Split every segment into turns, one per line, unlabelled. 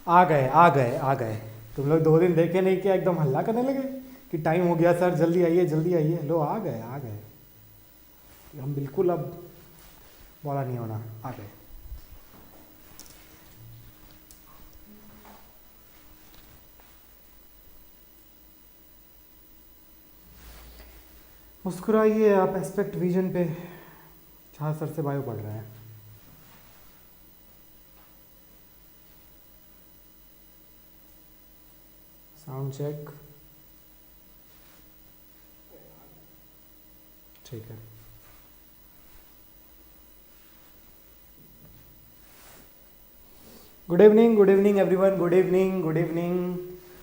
आ गए आ गए आ गए। तुम लोग 2 दिन देखे नहीं, क्या एकदम हल्ला करने लगे कि टाइम हो गया सर, जल्दी आइए जल्दी आइए। लो आ गए आ गए। हम बिल्कुल अब बोला नहीं होना, आ गए। मुस्कुराइए आप एस्पेक्ट विजन पे, जहाँ सर से बायो पढ़ रहे हैं। साउंड चेक, ठीक है। Good evening everyone, good evening good evening.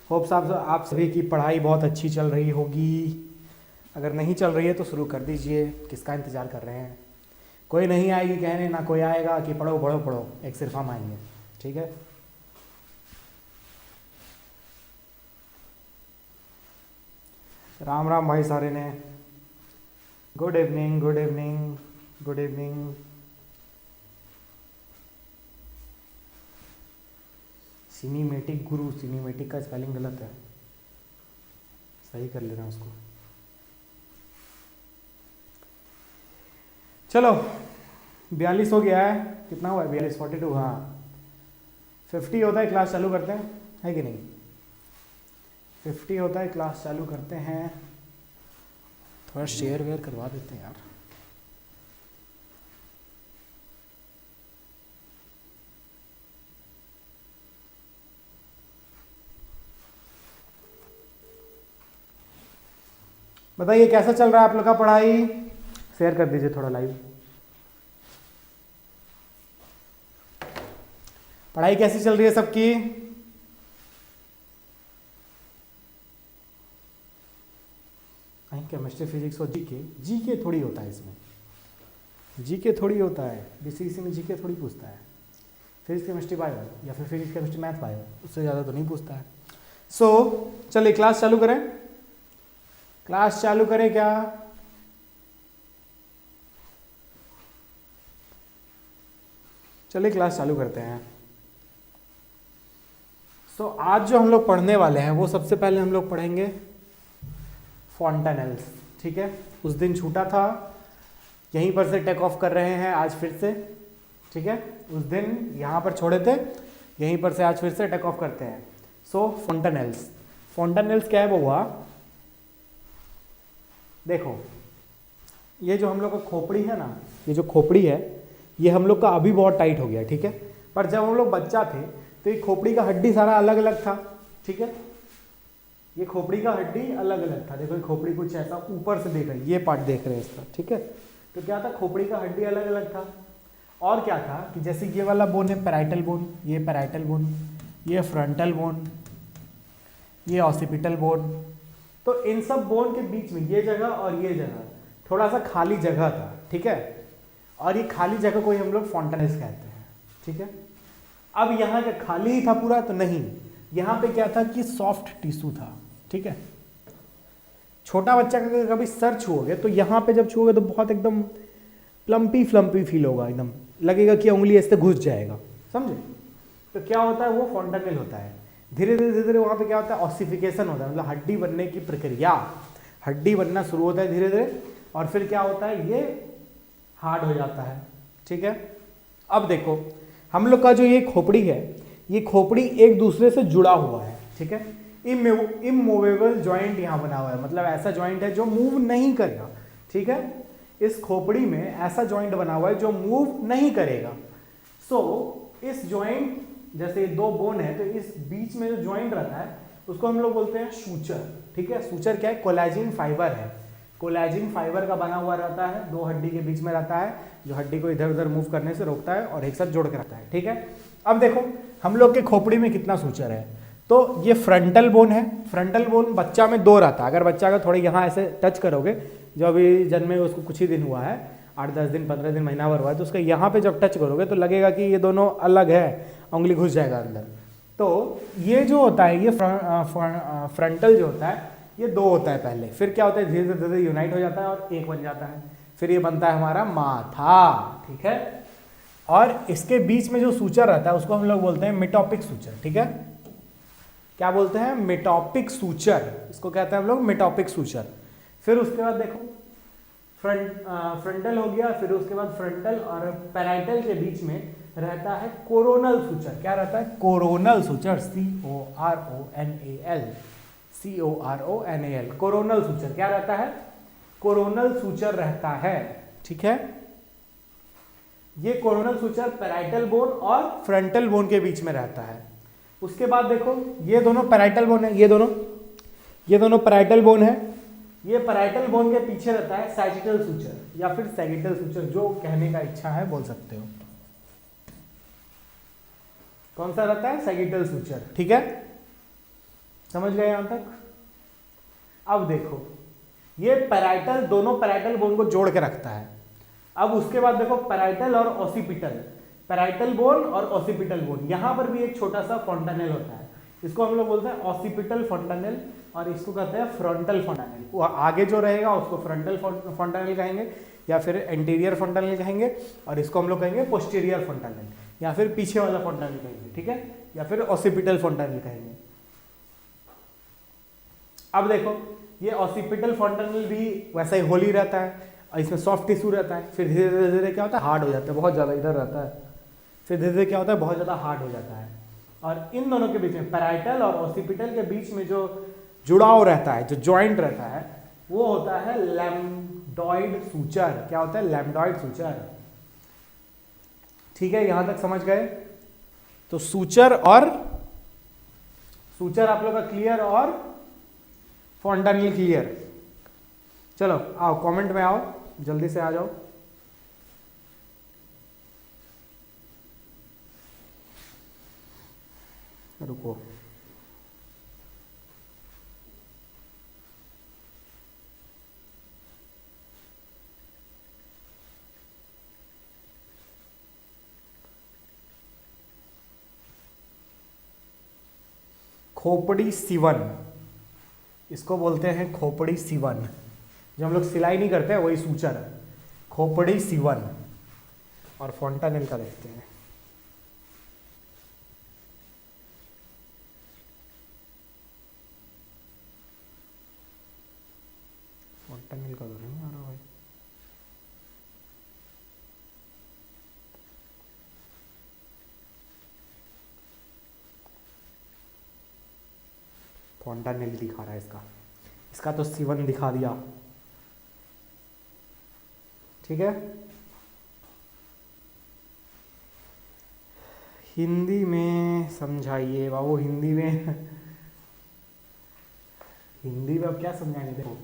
Hopes आप सभी की पढ़ाई बहुत अच्छी चल रही होगी। अगर नहीं चल रही है तो शुरू कर दीजिए, किसका इंतज़ार कर रहे हैं। कोई नहीं आएगी कहने, ना कोई आएगा कि पढ़ो पढ़ो पढ़ो, एक सिर्फ हम आएंगे, ठीक है। राम राम भाई सारे ने। Good evening good evening good evening. Cinematic गुरु, सिनेमेटिक का स्पेलिंग गलत है, सही कर लेना उसको। चलो 42 हो गया है, कितना हुआ है 42, 42, हाँ 50 होता है क्लास चालू करते हैं, है कि नहीं। 50 होता है क्लास चालू करते हैं। थोड़ा शेयर वेयर करवा देते हैं यार। बताइए कैसा चल रहा है आप लोग का पढ़ाई, शेयर कर दीजिए थोड़ा लाइव। पढ़ाई कैसी चल रही है सबकी। केमिस्ट्री फिजिक्स और जीके, जीके थोड़ी होता है इसमें, जीके थोड़ी होता है, बीसीसी में जीके थोड़ी पूछता है। फिजिक्स केमिस्ट्री बायो या फिर फिजिक्स केमिस्ट्री मैथ बायो, उससे ज़्यादा तो नहीं पूछता है। चलिए क्लास चालू करें, क्लास चालू करें क्या। चलिए क्लास चालू करते हैं। आज जो हम लोग पढ़ने वाले हैं वो सबसे पहले हम लोग पढ़ेंगे फॉन्टानेल्स, ठीक है। उस दिन छूटा था, यहीं पर से टेक ऑफ कर रहे हैं आज फिर से, ठीक है। उस दिन यहाँ पर छोड़े थे, यहीं पर से आज फिर से टेक ऑफ करते हैं। फॉन्टानेल्स, फॉन्टानेल्स क्या है बउआ। देखो ये जो हम लोग का खोपड़ी है ना, ये जो खोपड़ी है ये हम लोग का अभी बहुत टाइट हो गया, ठीक है। पर जब हम लोग बच्चा थे तो ये खोपड़ी का हड्डी सारा अलग अलग था, ठीक है। ये खोपड़ी का हड्डी अलग अलग था। देखो ये खोपड़ी कुछ ऐसा ऊपर से देख रहे हैं, ये पार्ट देख रहे हैं इसका, ठीक है। तो क्या था, खोपड़ी का हड्डी अलग अलग था। और क्या था कि जैसे ये वाला बोन है पैराइटल बोन, ये पैराइटल बोन, ये फ्रंटल बोन, ये ऑसिपिटल बोन। तो इन सब बोन के बीच में ये जगह और ये जगह थोड़ा सा खाली जगह था, ठीक है। और ये खाली जगह को ही हम लोग फॉन्टानेल्स कहते हैं, ठीक है। अब यहाँ क्या खाली ही था पूरा, तो नहीं, यहाँ पे क्या था कि सॉफ्ट टिश्यू था, ठीक है। छोटा बच्चा का कभी सर छुओगे तो यहाँ पे जब छुओगे तो बहुत एकदम प्लम्पी फ्लम्पी फील होगा, एकदम लगेगा कि उंगली ऐसे घुस जाएगा, समझे। तो क्या होता है, वो फॉन्टानेल होता है। धीरे धीरे धीरे वहाँ पे क्या होता है, ऑसिफिकेशन होता है, मतलब हड्डी बनने की प्रक्रिया, हड्डी बनना शुरू होता है धीरे धीरे, और फिर क्या होता है, ये हार्ड हो जाता है, ठीक है। अब देखो हम लोग का जो ये खोपड़ी है, ये खोपड़ी एक दूसरे से जुड़ा हुआ है, ठीक है। इमूवेबल जॉइंट यहाँ बना हुआ है, मतलब ऐसा जॉइंट है जो मूव नहीं करेगा, ठीक है। इस खोपड़ी में ऐसा जॉइंट बना हुआ है जो मूव नहीं करेगा। इस जॉइंट, जैसे 2 बोन है तो इस बीच में जो जॉइंट रहता है उसको हम लोग बोलते हैं सूचर, ठीक है। सूचर क्या है, कोलेजिन फाइबर है, कोलेजिन फाइबर का बना हुआ रहता है, 2 हड्डी के बीच में रहता है, जो हड्डी को इधर उधर मूव करने से रोकता है और एक साथ जोड़ के रखता है, ठीक है। अब देखो हम लोग के खोपड़ी में कितना सूचर है, तो ये फ्रंटल बोन है। फ्रंटल बोन बच्चा में 2 रहता है, अगर बच्चा का थोड़े यहाँ ऐसे टच करोगे, जो अभी जन्मे उसको कुछ ही दिन हुआ है, 8-10 दिन 15 दिन महीना भर हुआ है, तो उसका यहाँ पे जब टच करोगे तो लगेगा कि ये दोनों अलग है, उंगली घुस जाएगा अंदर। तो ये जो होता है, ये फ्रंटल जो होता है ये 2 होता है पहले, फिर क्या होता है धीरे धीरे यूनाइट हो जाता है और एक बन जाता है, फिर ये बनता है हमारा माथा, ठीक है। और इसके बीच में जो सूचर रहता है उसको हम लोग बोलते हैं मेटॉपिक सूचर, ठीक है। क्या बोलते हैं? मेटॉपिक सूचर, इसको कहते हैं हम लोग मेटॉपिक सूचर। फिर उसके बाद देखो फ्रंटल हो गया, फिर उसके बाद फ्रंटल और पैराइटल के बीच में रहता है कोरोनल सूचर। क्या रहता है? Coronal suture, CORONAL, coronal suture क्या रहता है? कोरोनल सूचर रहता है, ठीक है। ये कोरोनल सूचर पैराइटल बोन और फ्रंटल बोन के बीच में रहता है। उसके बाद देखो ये दोनों पैराइटल बोन है, ये दोनों पैराइटल बोन है। ये पैराइटल बोन के पीछे रहता है सैजिटल सूचर या फिर सैगिटल सूचर, जो कहने का इच्छा है बोल सकते हो। कौन सा रहता है? सैगिटल सूचर, ठीक है। समझ गए यहां तक? अब देखो ये पैराइटल, दोनों पैराइटल बोन को जोड़ के रखता है। अब उसके बाद देखो पैराइटल और ऑसिपिटल, पैराइटल बोन और ऑसिपिटल बोन, यहां पर भी एक छोटा सा फॉन्टानेल होता है। इसको हम लोग बोलते हैं ऑसिपिटल फॉन्टानेल और इसको कहते हैं फ्रंटल फॉन्टानेल। वो आगे जो रहेगा उसको फ्रंटल फॉन्टानेल कहेंगे या फिर एंटीरियर फॉन्टानेल कहेंगे, और इसको हम लोग कहेंगे पोस्टीरियर फॉन्टानेल या फिर पीछे वाला फॉन्टानेल कहेंगे, ठीक है, या फिर ऑसिपिटल फॉन्टानेल कहेंगे। अब देखो ये ऑसिपिटल फॉन्टानेल भी वैसा ही होली रहता है और इसमें सॉफ्ट टिश्यू रहता है। फिर धीरे धीरे धीरे क्या होता है? हार्ड हो जाता है, बहुत ज़्यादा इधर रहता है। फिर धीरे धीरे क्या होता है? बहुत ज़्यादा हार्ड हो जाता है। और इन दोनों के बीच में, पैराइटल और ऑसिपिटल के बीच में जो जुड़ाव रहता है, जो जॉइंट रहता है, वो होता है लैम्डॉइड सूचर। क्या होता है? लैम्डॉइड सूचर, ठीक है। यहां तक समझ गए? तो सूचर आप लोग का क्लियर और फॉन्टानेल क्लियर। चलो आओ कमेंट में आओ, जल्दी से आ जाओ। रुको, खोपड़ी सिवन, इसको बोलते हैं खोपड़ी सिवन। जो हम लोग सिलाई नहीं करते हैं वही सूचर है, खोपड़ी सिवन। और फॉन्टानेल का देखते हैं। फॉन्टानेल का तो नहीं आ रहा भाई। फॉन्टानेल दिखा रहा है इसका तो सिवन दिखा दिया, ठीक है। हिंदी में समझाइए बाबू, हिंदी में अब क्या समझाएंगे? देखो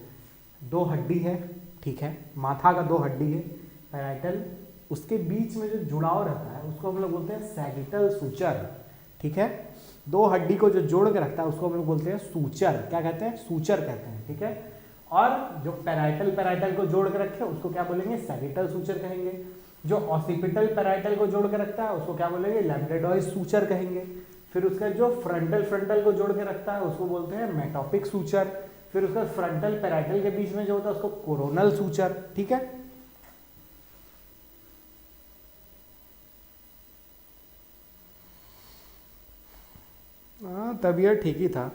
दो हड्डी है, ठीक है, माथा का दो हड्डी है पैराइटल, उसके बीच में जो जुड़ाव रहता है उसको हम लोग बोलते हैं सैगिटल सूचर, ठीक है। दो हड्डी को जो जोड़ के रखता है उसको हम लोग बोलते हैं सूचर। क्या कहते हैं? सूचर कहते हैं, ठीक है। और जो पैराइटल को जोड़ के रखे उसको क्या बोलेंगे? सैगिटल सूचर कहेंगे। जो ऑसिपिटल पैराइटल को जोड़ के रखता है उसको क्या बोलेंगे? लैम्डेडॉइड सूचर कहेंगे। फिर उसका जो फ्रंटल को जोड़ के रखता है उसको बोलते हैं मेटॉपिक सूचर। फिर उसका फ्रंटल पैराइटल के बीच में जो होता है उसको कोरोनल सूचर, ठीक है। हाँ तबीयत ठीक ही था।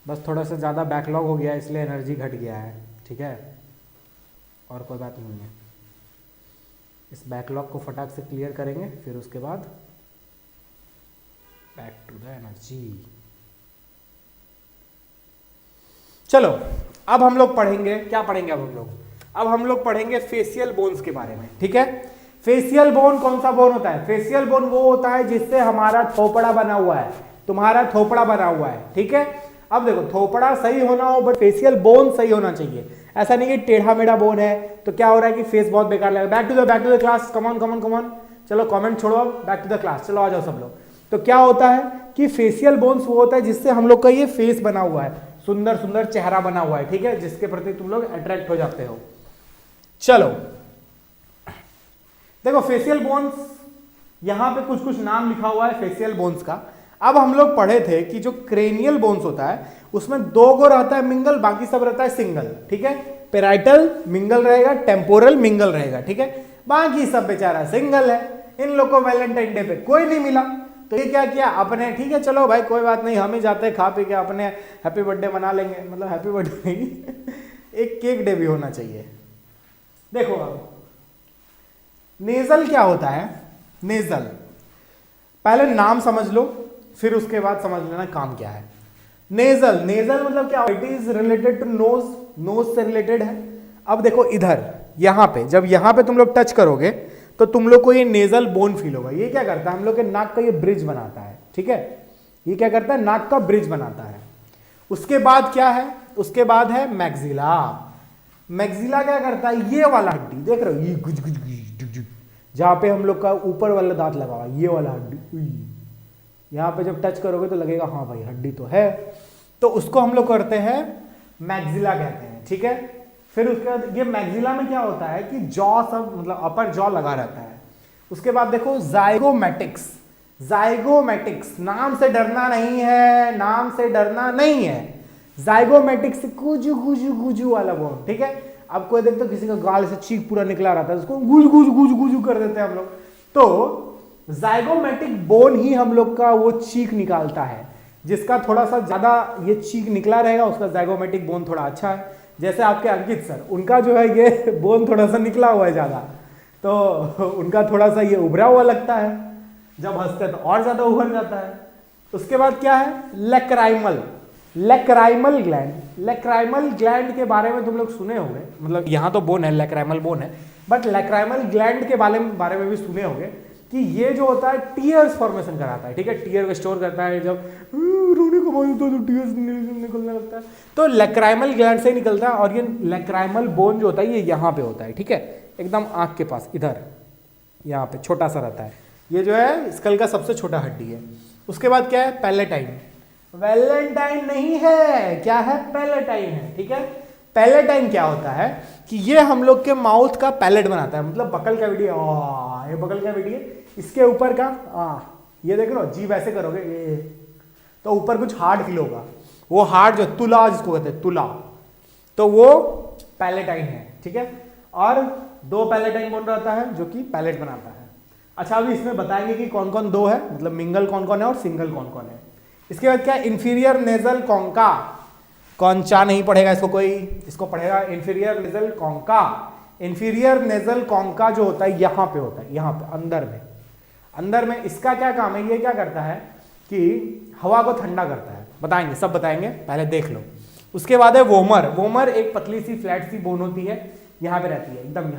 बस थोड़ा सा ज़्यादा बैकलॉग हो गया इसलिए एनर्जी घट गया है, ठीक है, और कोई बात नहीं है। इस बैकलॉग को फटाक से क्लियर करेंगे, फिर उसके बाद बैक टू द एनर्जी। चलो अब हम लोग पढ़ेंगे, क्या पढ़ेंगे अब हम लोग पढ़ेंगे फेशियल बोन्स के बारे में, ठीक है। फेशियल बोन कौन सा बोन होता है? फेशियल बोन वो होता है जिससे हमारा थोपड़ा बना हुआ है, तुम्हारा थोपड़ा बना हुआ है, ठीक है। अब देखो थोपड़ा सही होना हो बट फेशियल बोन सही होना चाहिए। ऐसा नहीं कि टेढ़ा मेढ़ा बोन है तो क्या हो रहा है कि फेस बहुत बेकार लगेगा। Back to the class, come on, चलो कमेंट छोड़ो, बैक टू द क्लास, चलो आ जाओ सब लोग। तो क्या होता है कि फेशियल बोन्स वो होता है जिससे हम लोग का ये फेस बना हुआ है, सुंदर सुंदर चेहरा बना हुआ है, ठीक है, जिसके प्रति तुम लोग अट्रैक्ट हो जाते हो। चलो देखो फेशियल बोन्स, यहां पे कुछ नाम लिखा हुआ है फेशियल बोन्स का। अब हम लोग पढ़े थे कि जो क्रेनियल बोन्स होता है उसमें 2 गो रहता है मिंगल, बाकी सब रहता है सिंगल, ठीक है। पेराइटल मिंगल रहेगा, टेम्पोरल मिंगल रहेगा, ठीक है। बाकी सब बेचारा सिंगल है। इन लोग को वैलेंटाइन डे पे कोई नहीं मिला, तो ये क्या किया अपने, ठीक है चलो भाई कोई बात नहीं, हम ही जाते हैं खा पी के अपने हैप्पी बर्थडे मना लेंगे, मतलब हैप्पी बर्थडे नहीं एक केक डे भी होना चाहिए। देखो अब नेजल क्या होता है, नेजल पहले नाम समझ लो, फिर उसके बाद समझ लेना काम क्या है। नेजल, नेजल मतलब क्या, it is related to nose, nose से रिलेटेड है। अब देखो इधर यहां पे, जब यहां पे तुम लोग टच करोगे तो तुम लोग को ये नेजल बोन फील होगा। ये क्या करता है, हम लोग के नाक का ये ब्रिज बनाता है, ठीक है। ये क्या करता है, नाक का ब्रिज बनाता है। उसके बाद क्या है, उसके बाद है मैक्सिला। मैक्सिला क्या करता है, ये वाला हड्डी देख रहे हो, ये गुज गुज गुज, जहां पे हम लोग का ऊपर वाला दांत लगा हुआ, ये वाला हड्डी, यहां पे जब टच करोगे तो लगेगा हाँ भाई हड्डी तो है, तो उसको हम लोग करते हैं मैक्सिला कहते हैं, ठीक है। फिर उसके बाद ये मैक्सिला में क्या होता है कि जॉ सब मतलब अपर जॉ लगा रहता है। उसके बाद देखो जाइगोमैटिक्स, जाइगोमैटिक्स नाम से डरना नहीं है, नाम से डरना नहीं है। जाइगोमैटिक्स गुजू गुजू गुजू वाला बोन, ठीक है। अब कोई देखते तो किसी का गाल से चीख पूरा निकला रहता है, उसको गुज गुज गुज गुजू कर देते हैं हम लोग। तो जाइगोमैटिक बोन ही हम लोग का वो चीख निकालता है, जिसका थोड़ा सा ज्यादा ये चीख निकला रहेगा उसका जाइगोमैटिक बोन थोड़ा अच्छा है। जैसे आपके अंकित सर, उनका जो है ये बोन थोड़ा सा निकला हुआ है ज्यादा, तो उनका थोड़ा सा ये उभरा हुआ लगता है, जब हंसते हैं तो और ज्यादा उभर जाता है। उसके बाद क्या है, lacrimal, lacrimal gland. Lacrimal gland के बारे में तुम लोग सुने होंगे, मतलब यहाँ तो बोन है, लेक्राइमल बोन है, बट लेक्राइमल ग्लैंड के बारे में भी सुने होंगे कि ये जो होता है टीयर्स फॉर्मेशन कराता है, ठीक है। टीयर स्टोर करता है, जब रोने को मन होता है तो टीयर्स निकलने लगता है, तो लेक्राइमल ग्लैंड से ही निकलता है। और ये लेक्राइमल बोन जो होता है ये यहाँ पे होता है, ठीक है, एकदम आँख के पास इधर, यहाँ पे छोटा सा रहता है। ये जो है स्कल का सबसे छोटा हड्डी है। उसके बाद क्या है, पैलेटाइन। वैलेंटाइन नहीं है, क्या है, पैलेटाइन है, ठीक है। पैलेटाइन क्या होता है कि ये हम लोग के माउथ का पैलेट बनाता है, मतलब बकल कैविटी, ये बकल कैविटी है, इसके ऊपर का ये देख लो, जीभ ऐसे करोगे ये, तो ऊपर कुछ हार्ड फील होगा, वो हार्ड जो तुला जिसको कहते हैं तुला, तो वो पैलेटाइन है, ठीक है। और 2 पैलेटाइन बोन रहता है जो कि पैलेट बनाता है। अच्छा अभी इसमें बताएंगे कि कौन कौन 2 है, मतलब मिंगल कौन कौन है और सिंगल कौन कौन है। इसके बाद क्या, इंफीरियर नेजल कॉन्का, कौनचा नहीं पढ़ेगा इसको कोई, इसको पढ़ेगा inferior nasal concha. Inferior nasal concha जो होता है यहाँ पे होता है, यहाँ पे अंदर में, अंदर में। इसका क्या काम है, ये क्या करता है कि हवा को ठंडा करता है, बताएंगे सब बताएंगे, पहले देख लो। उसके बाद है वोमर। वोमर एक पतली सी फ्लैट सी बोन होती है, यहाँ पे रहती है एकदम,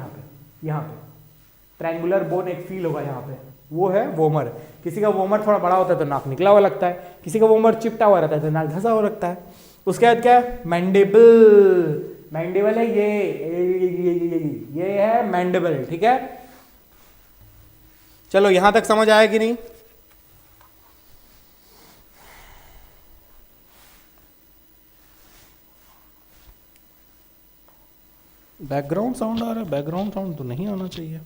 यहाँ पे ट्रायंगुलर बोन एक फील होगा यहाँ पे, वो है वोमर। किसी का वोमर थोड़ा बड़ा होता है तो नाक निकला हुआ लगता है, किसी का वोमर चिपटा हुआ रहता है तो नाक धंसा हुआ लगता है। उसके बाद क्या है, मैंडिबल। मैंडिबल है ये है मैंडिबल, ठीक है। चलो यहां तक समझ आया कि नहीं। बैकग्राउंड साउंड आ रहा है, बैकग्राउंड साउंड तो नहीं आना चाहिए।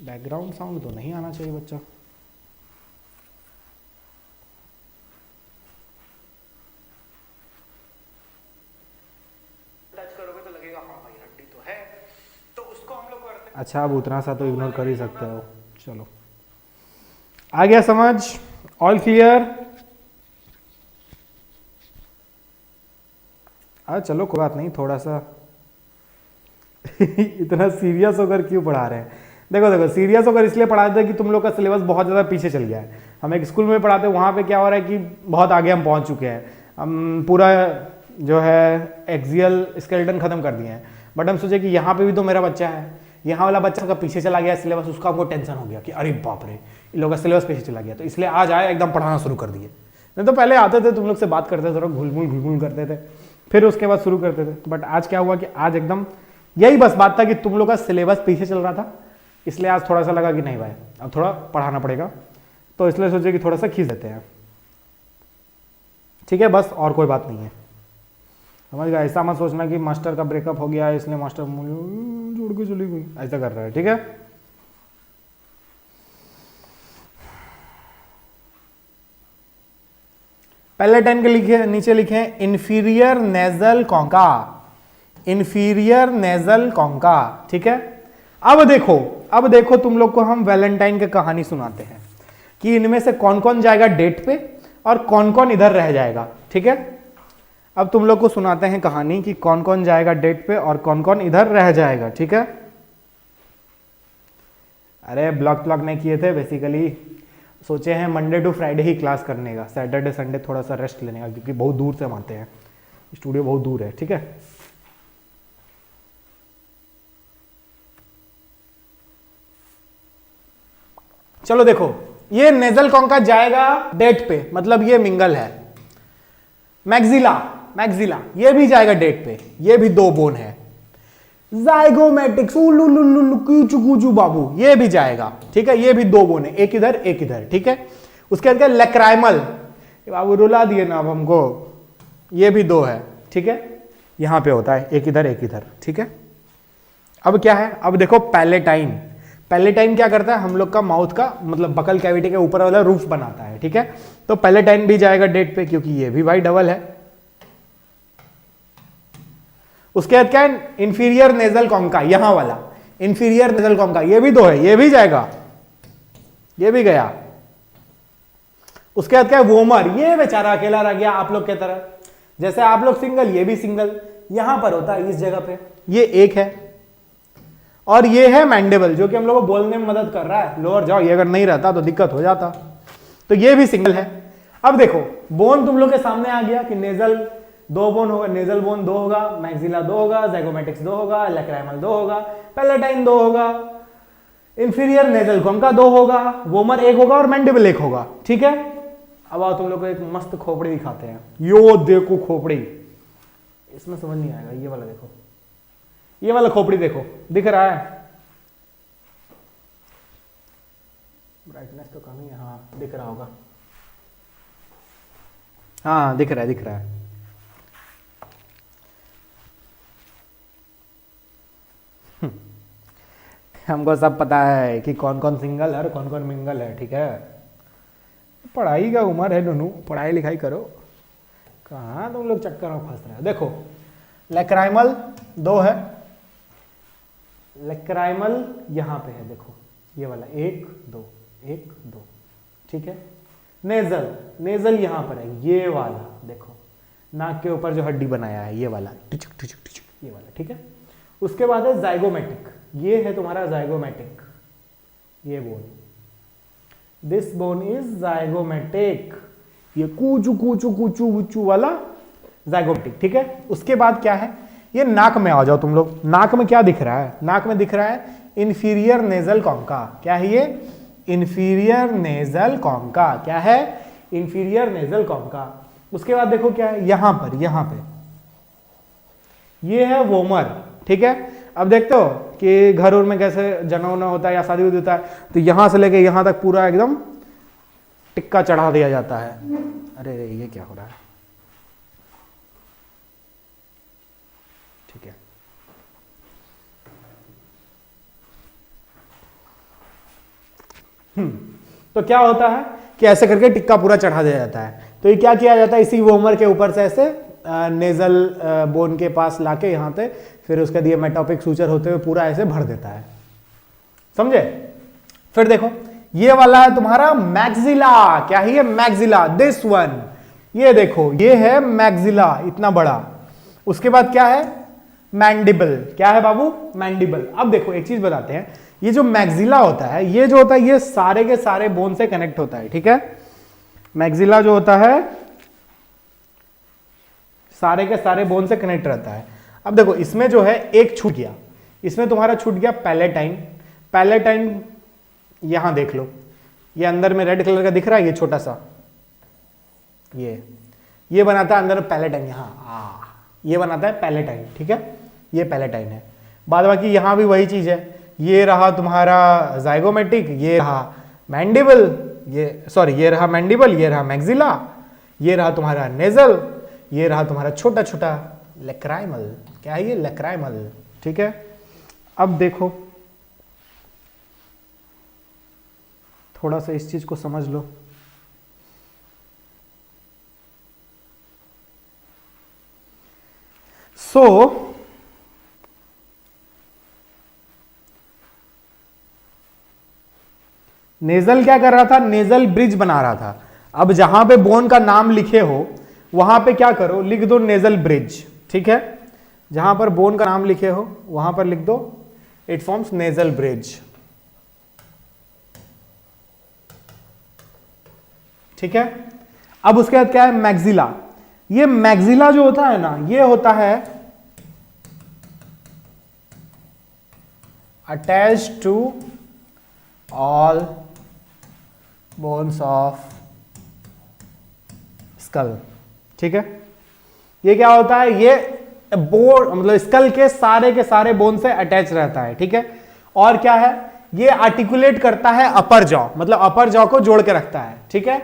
बैकग्राउंड साउंड तो नहीं आना चाहिए बच्चा। टच करोगे तो लगेगा हाँ भाई हड्डी तो है, तो उसको हम लोग करते हैं। अच्छा अब उतना सा तो इग्नोर कर ही सकते हो। चलो आ गया समझ, ऑल क्लियर। चलो कोई बात नहीं, थोड़ा सा इतना सीरियस होकर क्यों पढ़ा रहे हैं। देखो देखो सीरियस होकर इसलिए पढ़ाते हैं कि तुम लोग का सिलेबस बहुत ज़्यादा पीछे चल गया है। हम एक स्कूल में पढ़ाते हैं, वहाँ पे क्या हो रहा है कि बहुत आगे हम पहुँच चुके हैं, हम पूरा जो है एक्सियल स्केलेटन खत्म कर दिए हैं। बट हम सोचे कि यहाँ पे भी तो मेरा बच्चा है, यहाँ वाला बच्चा का पीछे चला गया सिलेबस, उसका हमको टेंशन हो गया कि अरे बाप रे इन लोगों का सिलेबस पीछे चला गया, तो इसलिए आज आए एकदम पढ़ाना शुरू कर दिए। नहीं तो पहले आते थे तुम लोग से बात करते थे, थोड़ा घुलमुल करते थे, फिर उसके बाद शुरू करते थे। बट आज क्या हुआ कि आज एकदम यही बस बात था कि तुम लोग का सिलेबस पीछे चल रहा था, इसलिए आज थोड़ा सा लगा कि नहीं भाई अब थोड़ा पढ़ाना पड़ेगा, तो इसलिए सोचे कि थोड़ा सा खींच देते हैं। ठीक है बस, और कोई बात नहीं है, समझ गया। ऐसा मत सोचना कि मास्टर का ब्रेकअप हो गया इसलिए मास्टर जो उड़ के चली गई, ऐसा कर रहा है, ठीक है। पहले टाइम के लिखे नीचे लिखे inferior nasal concha, inferior nasal concha, ठीक है। अब देखो तुम लोग को हम वैलेंटाइन की कहानी सुनाते हैं कि इनमें से कौन कौन जाएगा डेट पे और कौन कौन इधर रह जाएगा, ठीक है। अब तुम लोग को सुनाते हैं कहानी कि कौन कौन जाएगा डेट पे और कौन कौन इधर रह जाएगा, ठीक है। अरे ब्लॉग नहीं किए थे, बेसिकली सोचे हैं मंडे टू फ्राइडे ही क्लास करने का, सैटरडे संडे थोड़ा सा रेस्ट लेने का, क्योंकि बहुत दूर से हम आते हैं, स्टूडियो बहुत दूर है, ठीक है। चलो देखो, ये नेजल कॉन्का जाएगा डेट पे, मतलब ये मिंगल है। मैक्सिला ये भी जाएगा डेट पे, ये भी 2 बोन है। जाइगोमेटिक्स कूचू बाबू ये भी जाएगा, ठीक है, ये भी 2 बोन है, एक इधर, ठीक है। उसके बाद लेक्राइमल, बाबू रुला दिए ना अब हमको, ये भी 2 है, ठीक है, यहां पे होता है एक इधर, ठीक है। अब क्या है, अब देखो पैलेटाइन क्या करता है, हम लोग का माउथ का मतलब बकल कैविटी के ऊपर वाला रूफ बनाता है, ठीक है। तो पैलेटाइन भी जाएगा डेट पे, क्योंकि ये भी भाई डबल है। उसके बाद क्या है, इंफीरियर नेजल कॉन्का, यहां वाला इंफीरियर नेजल कॉन्का, ये भी 2 है, ये भी जाएगा, ये भी गया। उसके बाद क्या है, वोमर, ये बेचारा अकेला रह गया आप लोग के तरह, जैसे आप लोग सिंगल, ये भी सिंगल, यहां पर होता है इस जगह पे, ये 1 है। और ये है मैंडेबल, जो कि हम लोग को बोलने में मदद कर रहा है, लोअर जाओ, ये अगर नहीं रहता तो दिक्कत हो जाता, तो ये भी सिंगल है। अब देखो बोन तुम लोग के सामने आ गया कि नेजल 2 बोन होगा, नेजल बोन 2 होगा, मैक्सिला 2 होगा, ज़ाइगोमैटिक्स 2 होगा, लैक्राइमल 2 होगा, पैलेटाइन 2 होगा, इंफीरियर नेजल कॉन्का 2 होगा, वोमर 1 होगा और मैंडेबल 1 होगा, ठीक है। अब आओ तुम लोग को एक मस्त खोपड़ी दिखाते हैं, यो देखो खोपड़ी, इसमें समझ नहीं आएगा, ये वाला देखो, ये वाला खोपड़ी देखो, दिख रहा है, ब्राइटनेस तो कम ही है, हाँ दिख रहा होगा, हाँ दिख रहा है। हमको सब पता है कि कौन कौन सिंगल है और कौन कौन मिंगल है, ठीक है। पढ़ाई का उम्र है दोनों, पढ़ाई लिखाई करो, कहाँ तुम लोग चक्कर में फंस रहे हो। देखो लैक्राइमल 2 है, लैक्राइमल यहाँ पे है, देखो ये वाला 1 2 1 2, ठीक है। नेजल यहाँ पर है, ये वाला देखो, नाक के ऊपर जो हड्डी बनाया है ये वाला, टिचक टिचक टिचक, ये वाला, ठीक है। उसके बाद है ज़ाइगोमैटिक, ये है तुम्हारा ज़ाइगोमैटिक, ये bone, this bone is zygomatic, ये कूचू वाला ज़ाइगोमैटिक, ठीक है। उसके बाद क्या है, ये नाक में आ जाओ तुम लोग, नाक में क्या दिख रहा है, नाक में दिख रहा है इंफीरियर नेजल कॉन्का, क्या है ये, इंफीरियर नेजल कॉन्का, क्या है, इंफीरियर नेजल कॉन्का। उसके बाद देखो क्या है, यहां पे ये है वोमर, ठीक है। अब देखते हो कि घर और में कैसे जनेऊ होता है या शादी होता है, तो यहां से लेके यहां तक पूरा एकदम टिक्का चढ़ा दिया जाता है। अरे ये क्या हो रहा है, ठीक है। तो क्या होता है कि ऐसे करके टिक्का पूरा चढ़ा दिया जाता है। तो ये क्या किया जाता है, इसी वोमर के ऊपर से ऐसे नेजल बोन के पास लाके यहाँ पे, फिर उसके दिए मेटोपिक सूचर होते हुए पूरा ऐसे भर देता है, समझे। फिर देखो ये वाला है तुम्हारा मैक्सिला, क्या है ये, मैक्सिला, दिस वन, ये देखो ये है मैक्सिला, इतना बड़ा। उसके बाद क्या है, मैंडिबल, क्या है बाबू, मैंडिबल। अब देखो एक चीज बताते हैं, ये जो मैक्सिला होता है, ये जो होता है ये सारे के सारे बोन से कनेक्ट होता है, ठीक है। मैक्सिला जो होता है सारे के सारे बोन से कनेक्ट रहता है। अब देखो इसमें जो है एक छूट गया, इसमें तुम्हारा छूट गया पैलेटाइन, यहां देख लो, ये अंदर में रेड कलर का दिख रहा है, ये छोटा सा, ये बनाता है अंदर पैलेटाइन, यहां ये बनाता है पैलेटाइन, ठीक है, ये पैलेटाइन है। बाद बाकी यहां भी वही चीज है, ये रहा तुम्हारा ज़ाइगोमैटिक, ये रहा मैंडिबल, ये रहा मैंडिबल, ये रहा मैक्सिला, ये रहा तुम्हारा नेजल, ये रहा तुम्हारा छोटा छोटा लैक्राइमल, क्या है ये, लैक्राइमल, ठीक है। अब देखो, थोड़ा सा इस चीज को समझ लो। नेजल क्या कर रहा था, नेजल ब्रिज बना रहा था। अब जहां पे बोन का नाम लिखे हो वहां पे क्या करो, लिख दो नेजल ब्रिज, ठीक है। जहां पर बोन का नाम लिखे हो वहां पर लिख दो इट फॉर्म्स नेजल ब्रिज, ठीक है। अब उसके बाद क्या है, मैक्सिला। ये मैक्सिला जो होता है ना, ये होता है attached to all bones of skull, ठीक है। ये क्या होता है, ये बोन मतलब स्कल के सारे बोन से अटैच रहता है, ठीक है। और क्या है, ये आर्टिकुलेट करता है अपर जॉ, मतलब अपर जॉ को जोड़ के रखता है, ठीक है।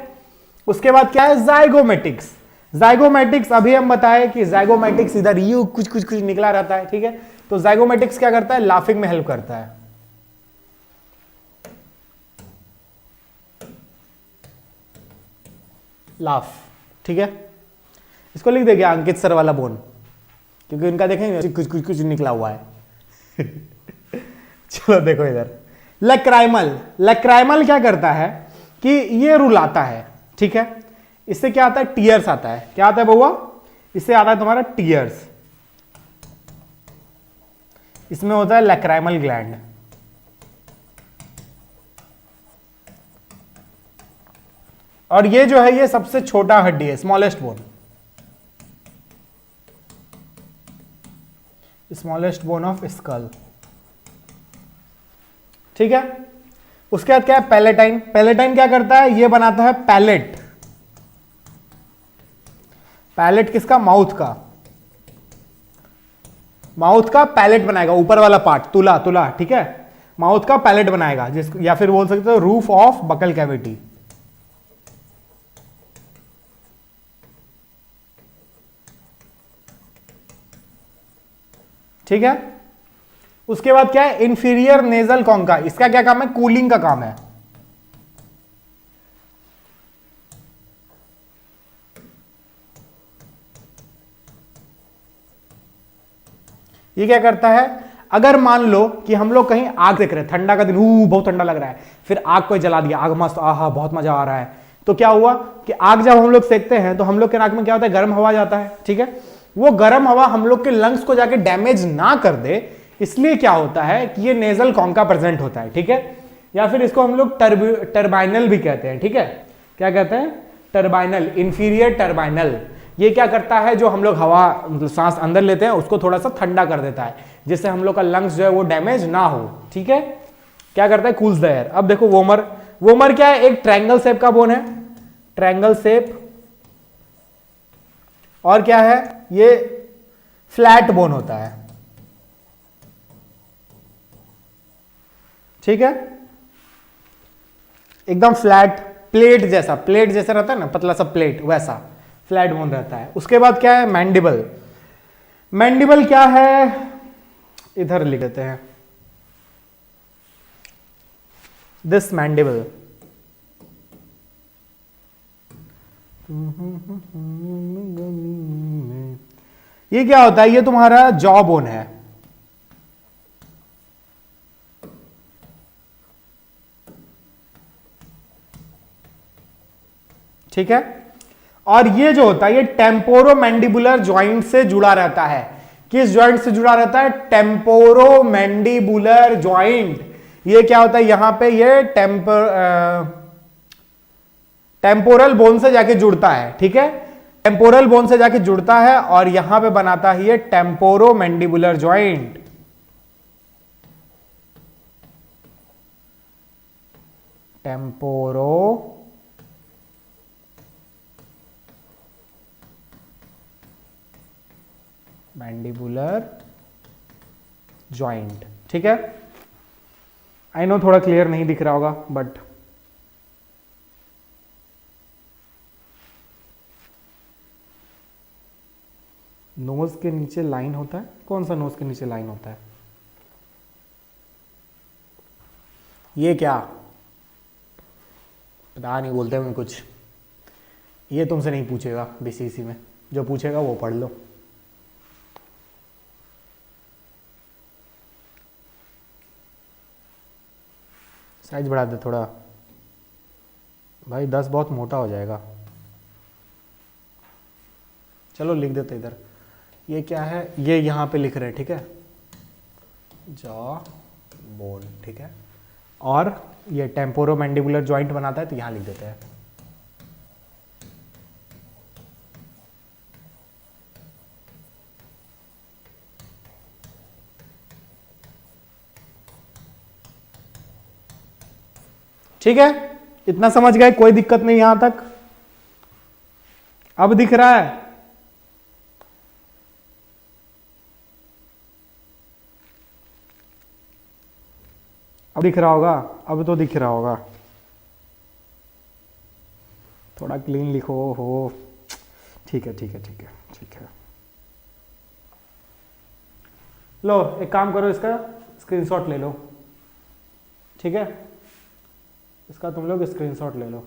उसके बाद क्या है, जाइगोमेटिक्स। जाइगोमेटिक्स अभी हम बताए कि जाइगोमेटिक्स इधर यू कुछ कुछ कुछ निकला रहता है, ठीक है। तो जाइगोमेटिक्स क्या करता है, लाफिंग में हेल्प करता है। लाफ, ठीक है। इसको लिख देंगे अंकित सर वाला बोन, क्योंकि इनका देखेंगे कुछ कुछ कुछ निकला हुआ है। चलो देखो इधर, लक्राइमल। लक्राइमल क्या करता है कि ये रुलाता है, ठीक है। इससे क्या आता है, टीयर्स आता है। क्या आता है बउआ, इससे आता है तुम्हारा टीयर्स। इसमें होता है लक्राइमल ग्लैंड। और ये जो है, ये सबसे छोटा हड्डी है, smallest bone, smallest bone of skull, ठीक है। उसके बाद क्या है, पैलेटाइन। पैलेटाइन क्या करता है, ये बनाता है पैलेट। पैलेट किसका, माउथ का। माउथ का पैलेट बनाएगा, ऊपर वाला पार्ट, तुला तुला, ठीक है। माउथ का पैलेट बनाएगा, जिसको या फिर बोल सकते हो रूफ ऑफ बकल कैविटी, ठीक है। उसके बाद क्या है, इंफीरियर नेजल कॉन्का। इसका क्या काम है, कूलिंग का काम है। ये क्या करता है, अगर मान लो कि हम लोग कहीं आग देख रहे हैं, ठंडा का दिन, बहुत ठंडा लग रहा है, फिर आग को जला दिया, आग मस्त, आहा बहुत मजा आ रहा है, तो क्या हुआ कि आग जब हम लोग सेकते हैं तो हम लोग के नाक में क्या होता है, गर्म हवा जाता है, ठीक है। वो गर्म हवा हम लोग के लंग्स को जाके डैमेज ना कर दे, इसलिए क्या होता है कि ये नेजल कॉन्का प्रेजेंट होता है, ठीक है। या फिर इसको हम लोग टर्बाइनल भी कहते हैं, ठीक है। क्या कहते हैं, टर्बाइनल, इंफीरियर टर्बाइनल। ये क्या करता है, जो हम लोग हवा मतलब सांस अंदर लेते हैं उसको थोड़ा सा ठंडा कर देता है, जिससे हम लोग का लंग्स जो है वो डैमेज ना हो, ठीक है। क्या करता है, कूल्स द एयर। अब देखो वोमर। वोमर क्या है, एक ट्रायंगल शेप का बोन है, ट्रायंगल शेप। और क्या है, ये फ्लैट बोन होता है, ठीक है। एकदम फ्लैट, प्लेट जैसा, प्लेट जैसा रहता है ना, पतला सा प्लेट, वैसा फ्लैट बोन रहता है। उसके बाद क्या है, मैंडिबल। मैंडिबल क्या है, इधर लिख देते हैं, दिस मैंडिबल। ये क्या होता है, ये तुम्हारा जॉ बोन है, ठीक है। और ये जो होता है, ये टेम्पोरोमैंडिबुलर जॉइंट से जुड़ा रहता है। किस जॉइंट से जुड़ा रहता है, टेम्पोरोमैंडिबुलर जॉइंट। ये क्या होता है, यहां पे ये टेम्पोरल बोन से जाके जुड़ता है, ठीक है। टेम्पोरल बोन से जाके जुड़ता है और यहां पे बनाता है ये temporomandibular joint. Temporo mandibular joint, ठीक है। आई नो थोड़ा क्लियर नहीं दिख रहा होगा, बट नोज के नीचे लाइन होता है, कौन सा नोज के नीचे लाइन होता है, ये क्या, पता नहीं, बोलते हैं कुछ। ये तुमसे नहीं पूछेगा बीसीसी में, जो पूछेगा वो पढ़ लो। साइज बढ़ा दे थोड़ा भाई, 10 बहुत मोटा हो जाएगा। चलो लिख देते इधर। ये क्या है, ये यहाँ पे लिख रहे हैं, ठीक है, जॉ बोन, ठीक है। और ये टेम्पोरोमैंडिबुलर जॉइंट बनाता है, तो यहाँ लिख देते हैं। ठीक है, इतना समझ गए, कोई दिक्कत नहीं यहां तक। अब दिख रहा है, अब दिख रहा होगा, अब तो दिख रहा होगा। थोड़ा क्लीन लिखो हो। ठीक है ठीक है ठीक है ठीक है। लो एक काम करो, इसका स्क्रीनशॉट ले लो, ठीक है, इसका तुम लोग स्क्रीनशॉट ले लो।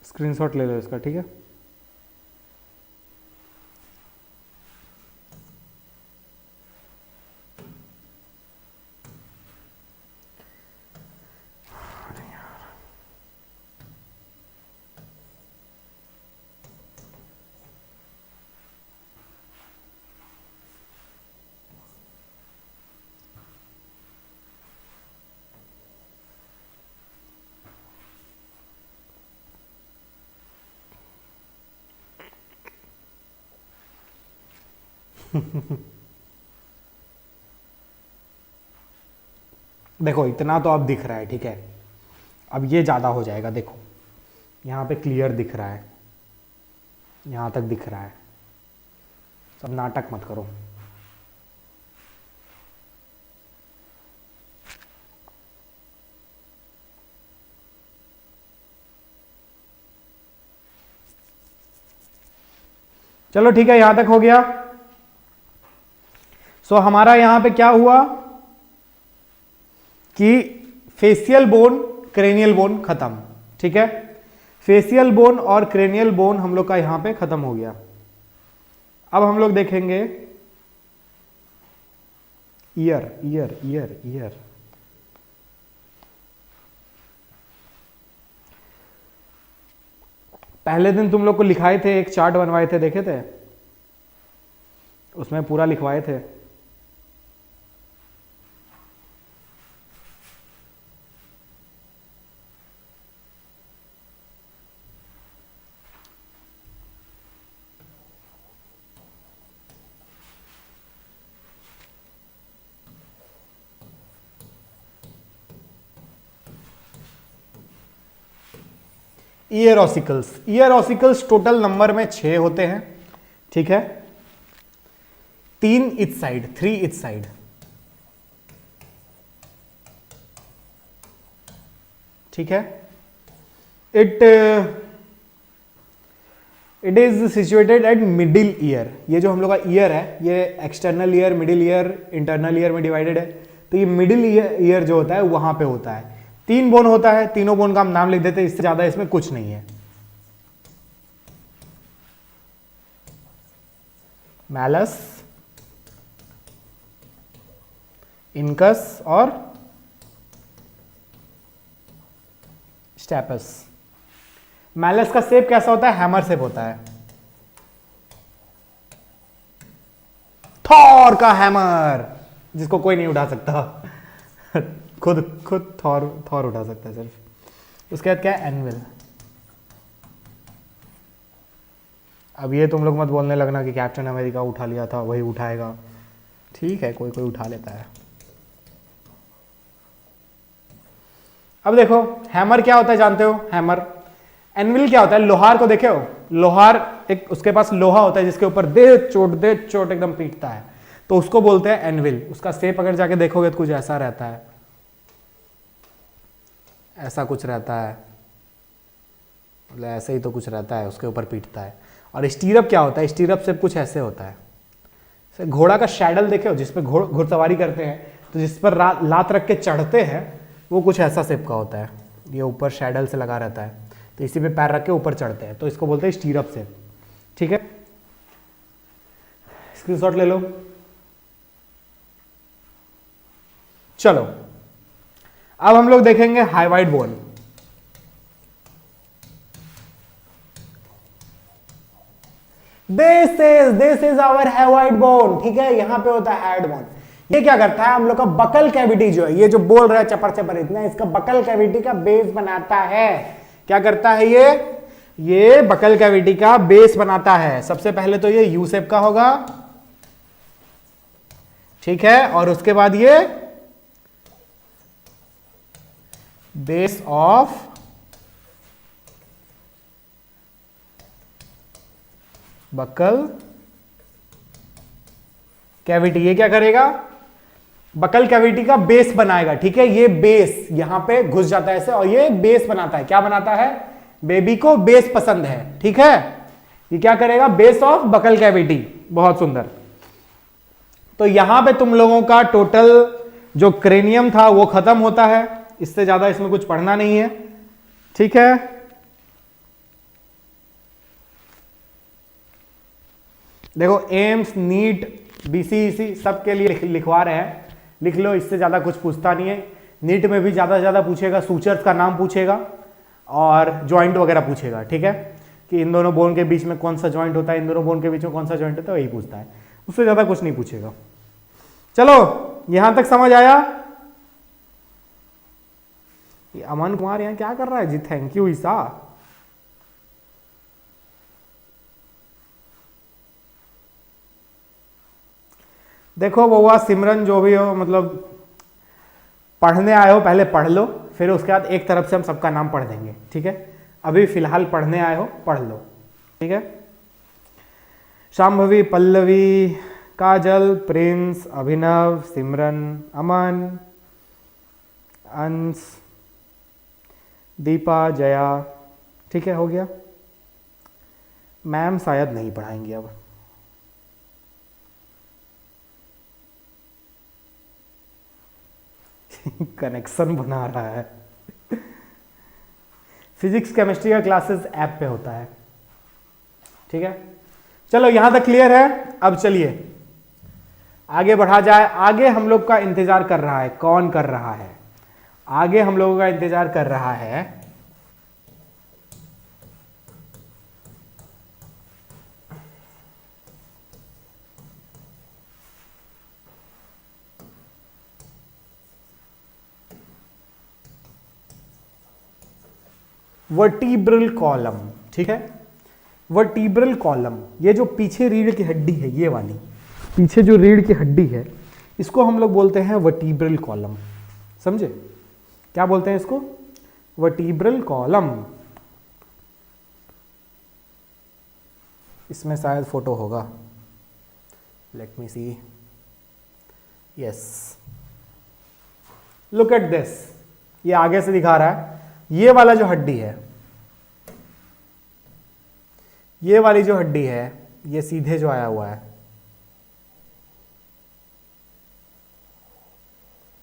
स्क्रीनशॉट ले लो इसका, ठीक है। देखो इतना तो अब दिख रहा है, ठीक है। अब ये ज़्यादा हो जाएगा, देखो यहाँ पे क्लियर दिख रहा है, यहाँ तक दिख रहा है। सब नाटक मत करो। चलो ठीक है, यहां तक हो गया। सो हमारा यहां पे क्या हुआ कि फेशियल बोन, क्रेनियल बोन खत्म, ठीक है। फेशियल बोन और क्रेनियल बोन हम लोग का यहां पे खत्म हो गया। अब हम लोग देखेंगे ईयर, ईयर ईयर ईयर। पहले दिन तुम लोग को लिखाए थे, एक चार्ट बनवाए थे, देखे थे, उसमें पूरा लिखवाए थे। Ear ossicles, ear ossicles total number में 6 होते हैं, ठीक है। 3 इच साइड, 3 इच साइड, ठीक है। It is situated at middle ear. ये जो हम लोग का ईयर है, ये external ear, middle ear, internal ear में डिवाइडेड है। तो ये मिडिल ईयर जो होता है वहां पे होता है। 3 बोन होता है, तीनों बोन का हम नाम लिख देते हैं, इससे ज्यादा इसमें कुछ नहीं है। मैलस, इनकस और स्टेपस। मैलस का शेप कैसा होता है, हैमर शेप होता है। थॉर का हैमर, जिसको कोई नहीं उठा सकता। खुद थॉर उठा सकता है सिर्फ। उसके बाद क्या है, एनविल। अब ये तुम लोग मत बोलने लगना कि कैप्टन अमेरिका उठा लिया था, वही उठाएगा। ठीक है, कोई कोई उठा लेता है। अब देखो हैमर क्या होता है, जानते हो हैमर। एनविल क्या होता है, लोहार को देखे हो, लोहार एक उसके पास लोहा होता है जिसके ऊपर दे चोट एकदम पीटता है, तो उसको बोलते हैं एनविल। उसका शेप अगर जाके देखोगे तो कुछ ऐसा रहता है, ऐसा कुछ रहता है, मतलब ऐसे ही तो कुछ रहता है, उसके ऊपर पीटता है। और स्टीरअप क्या होता है? स्टीरअप से कुछ ऐसे होता है, घोड़ा का शैडल देखे हो, जिसपे घुड़सवारी करते हैं, तो जिस पर लात रख के चढ़ते हैं वो कुछ ऐसा शेप का होता है, ये ऊपर शैडल से लगा रहता है, तो इसी पे पैर रख के ऊपर चढ़ते हैं, तो इसको बोलते हैं स्टीरअप शेप। ठीक है, स्क्रीनशॉट ले लो। चलो अब हम लोग देखेंगे hyoid bone. This is our hyoid bone. ठीक है, यहां पे होता है हेड बोन। ये क्या करता है, हम लोग का बकल कैविटी जो है, ये जो बोल रहा है चपर चपर इतना, इसका बकल कैविटी का बेस बनाता है। क्या करता है ये बकल कैविटी का बेस बनाता है। सबसे पहले तो ये यू शेप का होगा, ठीक है, और उसके बाद ये बेस ऑफ बकल कैविटी। ये क्या करेगा, बकल कैविटी का बेस बनाएगा। ठीक है, ये बेस यहां पे घुस जाता है ऐसे, और ये बेस बनाता है। क्या बनाता है, बेबी को बेस पसंद है। ठीक है, ये क्या करेगा, बेस ऑफ बकल कैविटी। बहुत सुंदर। तो यहां पे तुम लोगों का टोटल जो क्रेनियम था वो खत्म होता है, इससे ज्यादा इसमें कुछ पढ़ना नहीं है। ठीक है, देखो एम्स, नीट, बीसीईसी सबके लिए लिखवा रहे हैं, लिख लो, इससे ज्यादा कुछ पूछता नहीं है। नीट में भी ज्यादा से ज्यादा पूछेगा, सूचर्स का नाम पूछेगा और जॉइंट वगैरह पूछेगा। ठीक है, कि इन दोनों बोन के बीच में कौन सा जॉइंट होता है, इन दोनों बोन के बीच में कौन सा जॉइंट होता है, वही पूछता है, उससे ज्यादा कुछ नहीं पूछेगा। चलो यहां तक समझ आया। ये अमन कुमार यहां क्या कर रहा है जी, थैंक यू ईसा। देखो बउआ सिमरन, जो भी हो, मतलब पढ़ने आए हो पहले पढ़ लो, फिर उसके बाद एक तरफ से हम सबका नाम पढ़ देंगे। ठीक है, अभी फिलहाल पढ़ने आए हो, पढ़ लो। ठीक है, शांभवी, पल्लवी, काजल, प्रिंस, अभिनव, सिमरन, अमन, अंश, दीपा, जया। ठीक है, हो गया। मैम शायद नहीं पढ़ाएंगे अब। कनेक्शन बना रहा है। फिजिक्स केमिस्ट्री का क्लासेस ऐप पे होता है। ठीक है, चलो यहां तक क्लियर है। अब चलिए आगे बढ़ा जाए। आगे हम लोग का इंतजार कर रहा है, कौन कर रहा है, आगे हम लोगों का इंतजार कर रहा है वर्टिब्रल कॉलम। ठीक है, वर्टिब्रल कॉलम, ये जो पीछे रीढ़ की हड्डी है, ये वाली पीछे जो रीढ़ की हड्डी है, इसको हम लोग बोलते हैं वर्टिब्रल कॉलम। समझे, क्या बोलते हैं इसको, वर्टिब्रल कॉलम। इसमें शायद फोटो होगा, let me see, yes, look at this. ये आगे से दिखा रहा है, ये वाला जो हड्डी है, ये वाली जो हड्डी है, ये सीधे जो आया हुआ है,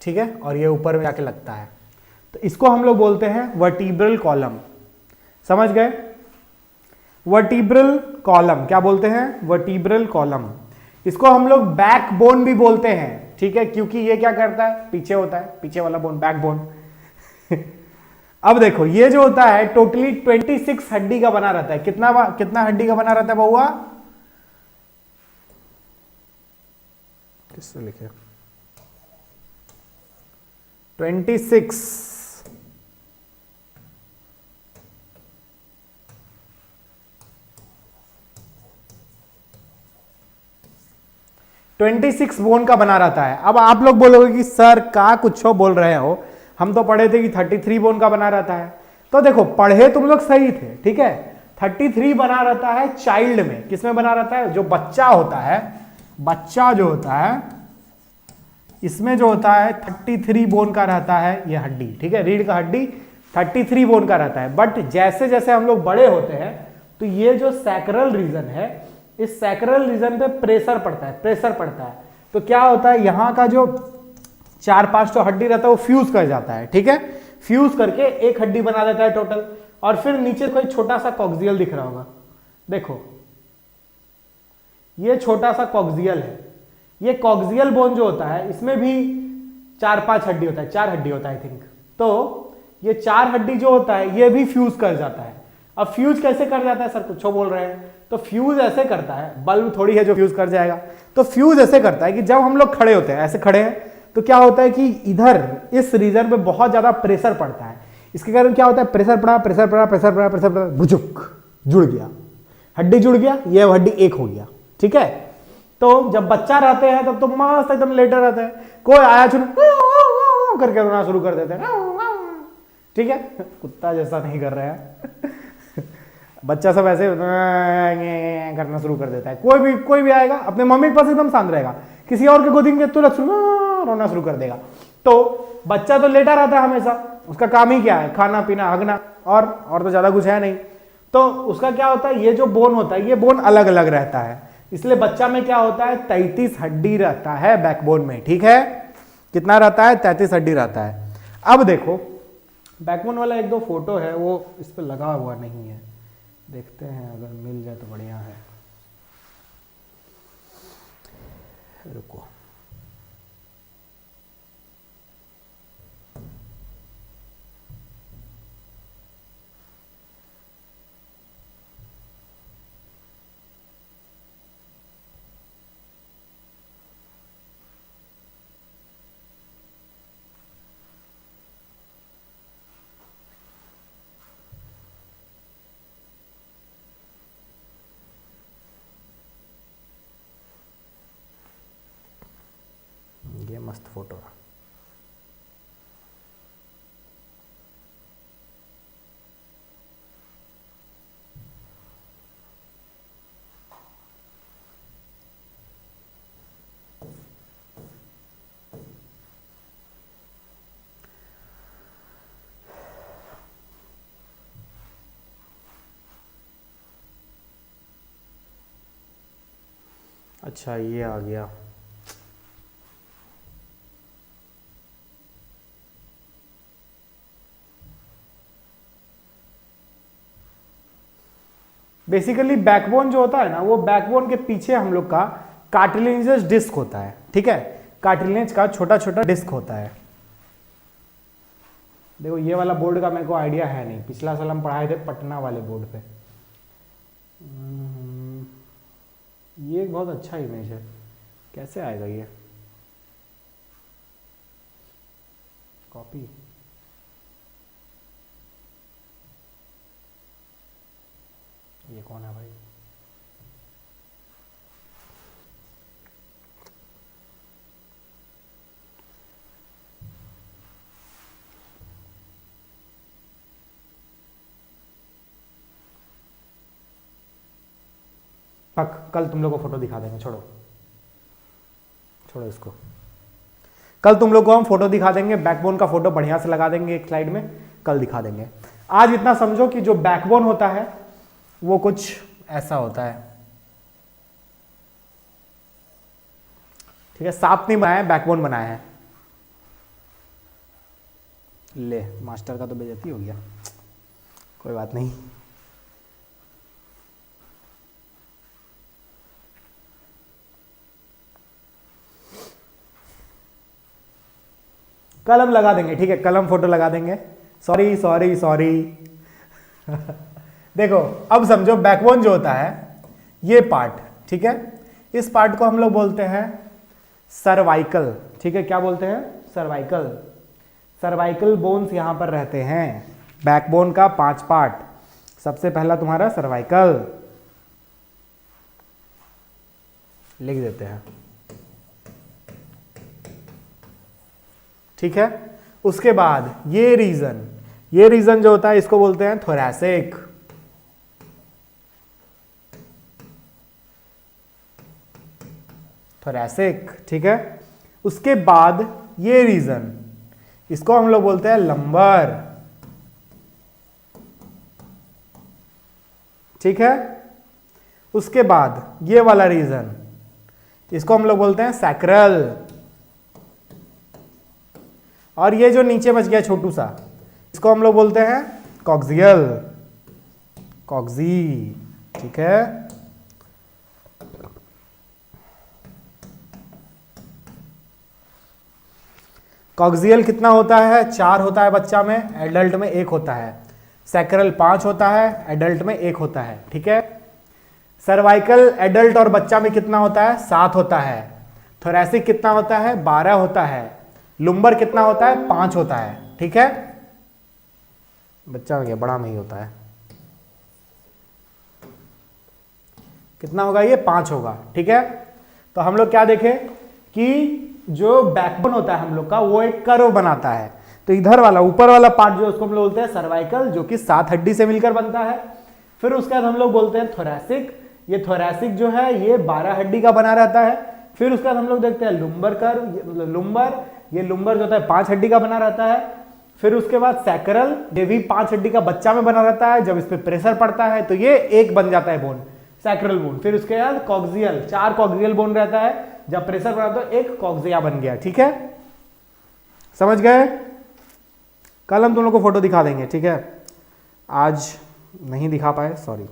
ठीक है, और ये ऊपर में जाके लगता है, तो इसको हम लोग बोलते हैं वर्टिब्रल कॉलम। समझ गए, वर्टिब्रल कॉलम क्या बोलते हैं, वर्टिब्रल कॉलम। इसको हम लोग बैकबोन भी बोलते हैं। ठीक है, क्योंकि ये क्या करता है, पीछे होता है, पीछे वाला बोन बैकबोन। अब देखो ये जो होता है टोटली 26 हड्डी का बना रहता है। कितना हड्डी का बना रहता है बउआ, किससे लिखे, 26। बोन का बना रहता है। अब आप लोग बोलोगे कि सर का कुछ बोल रहे हो, हम तो पढ़े थे कि 33 बोन का बना रहता है। तो देखो पढ़े तुम लोग सही थे, ठीक है, 33 बना रहता है चाइल्ड में। किसमें बना रहता है, जो बच्चा होता है, बच्चा जो होता है, इसमें जो होता है 33 बोन का रहता है ये हड्डी। ठीक है, रीढ़ का हड्डी 33 बोन का रहता है। बट जैसे जैसे हम लोग बड़े होते हैं तो ये जो सैक्रल रीजन है, इस सैक्रल रीजन पे प्रेशर पड़ता है। तो क्या होता है, यहां का जो 4-5 तो हड्डी रहता है वो फ्यूज कर जाता है, ठीक है, फ्यूज करके एक हड्डी बना देता है टोटल। और फिर नीचे कोई छोटा सा कॉक्सियल दिख रहा होगा, देखो ये छोटा सा कॉक्सियल है। ये कॉक्सियल बोन जो होता है इसमें भी 4-5 हड्डी होता है, 4 हड्डी होता है आई थिंक। तो ये 4 हड्डी जो होता है ये भी फ्यूज कर जाता है। अब फ्यूज कैसे कर जाता है सर, कुछ बोल रहे हैं, तो फ्यूज ऐसे करता है, बल्ब थोड़ी है जो फ्यूज कर जाएगा। तो फ्यूज ऐसे करता है कि जब हम लोग खड़े होते हैं, ऐसे खड़े हैं, तो क्या होता है कि इधर इस रीजन पे बहुत ज्यादा प्रेशर पड़ता है। इसके कारण क्या होता है, प्रेशर पड़ा, भुजुक जुड़ गया, हड्डी जुड़ गया, ये हड्डी एक हो गया, ठीक है। तो जब बच्चा रहते हैं तब तो मस्त एकदम लेटे रहते हैं, कोई आया चुन करके रोना शुरू कर देते हैं, ठीक है, कुत्ता जैसा नहीं कर रहे हैं बच्चा सब ऐसे करना शुरू कर देता है। कोई भी आएगा अपने मम्मी के पास एकदम शांत रहेगा, किसी और के गोदी में तुरंत रोना शुरू कर देगा। तो बच्चा तो लेटा रहता है हमेशा, उसका काम ही क्या है, खाना पीना हगना, और तो ज्यादा कुछ है नहीं। तो उसका क्या होता है, ये जो बोन होता है ये बोन अलग अलग रहता है, इसलिए बच्चा में क्या होता है 33 हड्डी रहता है बैकबोन में, ठीक है। कितना रहता है, 33 हड्डी रहता है। अब देखो बैकबोन वाला 1-2 फोटो है, वो इस पर लगा हुआ नहीं है, देखते हैं अगर मिल जाए तो बढ़िया है, रुको। ये मस्त फोटो है। अच्छा ये आ गया, बेसिकली बैकबोन जो होता है ना, वो बैकबोन के पीछे हम लोग का कार्टिलेजियस डिस्क होता है, ठीक है, कार्टिलेज का छोटा छोटा डिस्क होता है। देखो ये वाला बोर्ड का मेरे को आइडिया है नहीं, पिछला साल हम पढ़ाए थे पटना वाले बोर्ड पे। ये एक बहुत अच्छा इमेज है, कैसे आएगा ये कॉपी, ये कौन है भाई, पक कल तुम लोग को फोटो दिखा देंगे, छोड़ो इसको, कल तुम लोग को हम फोटो दिखा देंगे, बैकबोन का फोटो बढ़िया से लगा देंगे एक स्लाइड में, कल दिखा देंगे। आज इतना समझो कि जो बैकबोन होता है वो कुछ ऐसा होता है, ठीक है, सांप नहीं बनाया है, बैकबोन बनाया है। ले मास्टर का तो बेइज्जती हो गया, कोई बात नहीं। कल हम लगा देंगे, ठीक है, कल हम फोटो लगा देंगे। सॉरी देखो अब समझो बैकबोन जो होता है ये पार्ट, ठीक है, इस पार्ट को हम लोग बोलते हैं सर्वाइकल, ठीक है, क्या बोलते हैं, सर्वाइकल। सर्वाइकल बोन्स यहां पर रहते हैं, बैकबोन का 5 पार्ट। सबसे पहला तुम्हारा सर्वाइकल लिख देते हैं, ठीक है। उसके बाद ये रीजन जो होता है इसको बोलते हैं थोरैसिक, ठीक है। उसके बाद ये रीजन, इसको हम लोग बोलते हैं लंबर, ठीक है। उसके बाद ये वाला रीजन, इसको हम लोग बोलते हैं सैक्रल। और ये जो नीचे बच गया छोटू सा, इसको हम लोग बोलते हैं कॉक्सियल, कॉक्सी। ठीक है। कॉक्सियल कितना होता है? 4 होता है बच्चा में, एडल्ट में 1 होता है। सैक्रल 5 होता है, एडल्ट में 1 होता है। ठीक है। सर्वाइकल एडल्ट और बच्चा में कितना होता है? 7 होता है। थोरैसिक कितना होता है? 12 होता है। लुम्बर कितना होता है? 5 होता है। ठीक है। बच्चा में क्या, बड़ा में ही होता है। कितना होगा ये? 5 होगा। ठीक है। तो हम लोग क्या देखें कि जो बैकबोन होता है हम लोग का, वो एक कर्व बनाता है। तो इधर वाला ऊपर वाला पार्ट जो उसको हम लोग बोलते हैं सर्वाइकल, जो कि 7 हड्डी से मिलकर बनता है। फिर उसके बाद हम लोग बोलते हैं थोरैसिक। ये थोरैसिक जो है ये 12 हड्डी का बना रहता है। फिर उसके बाद हम लोग देखते हैं लुम्बर कर्व, मतलब लुम्बर, ये लुम्बर जो होता है 5 हड्डी का बना रहता है। फिर उसके बाद सैक्रल, ये भी 5 हड्डी का बच्चा में बना रहता है। जब इस पे प्रेशर पड़ता है तो ये एक बन जाता है बोन, सैक्रल बोन। फिर उसके बाद कॉक्सियल, 4 कॉक्सियल बोन रहता है। जब प्रेशर पड़ा तो एक कॉक्सिया बन गया। ठीक है, समझ गए? कल हम तुम लोग को फोटो दिखा देंगे। ठीक है, आज नहीं दिखा पाए, सॉरी।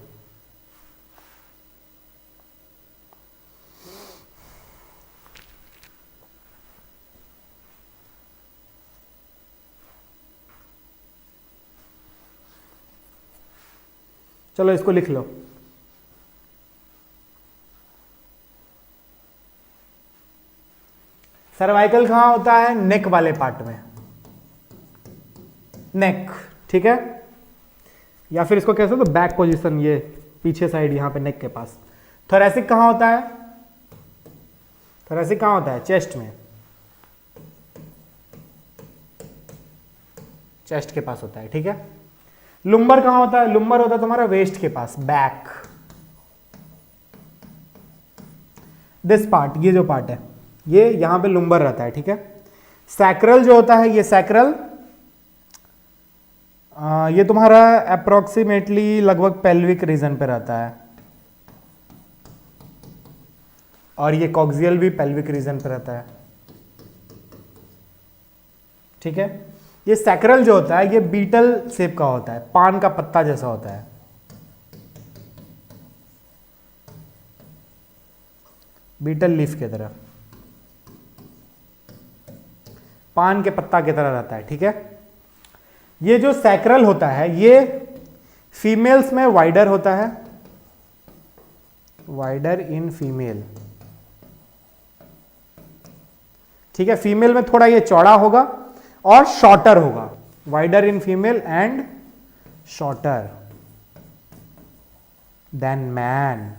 चलो इसको लिख लो। सर्वाइकल कहां होता है? नेक वाले पार्ट में, नेक। ठीक है, या फिर इसको कैसे, तो बैक पोजीशन, ये पीछे साइड यहां पे नेक के पास। थोरैसिक कहां होता है? थोरैसिक कहां होता है? चेस्ट में, चेस्ट के पास होता है। ठीक है। लुम्बर कहां होता है? लुम्बर होता है तुम्हारा वेस्ट के पास, बैक। दिस पार्ट, ये जो पार्ट है, ये यहां पे लुम्बर रहता है। ठीक है। सैक्रल जो होता है, ये सैक्रल, ये तुम्हारा अप्रोक्सीमेटली लगभग पेल्विक रीजन पे रहता है। और ये कॉक्सियल भी पेल्विक रीजन पे रहता है। ठीक है। ये सैक्रल जो होता है, ये बीटल शेप का होता है, पान का पत्ता जैसा होता है। बीटल लीफ की तरह, पान के पत्ता की तरह रहता है। ठीक है। ये जो सैक्रल होता है, ये फीमेल्स में वाइडर होता है, वाइडर इन फीमेल। ठीक है। फीमेल में थोड़ा ये चौड़ा होगा और शॉर्टर होगा, wider in female and shorter than man.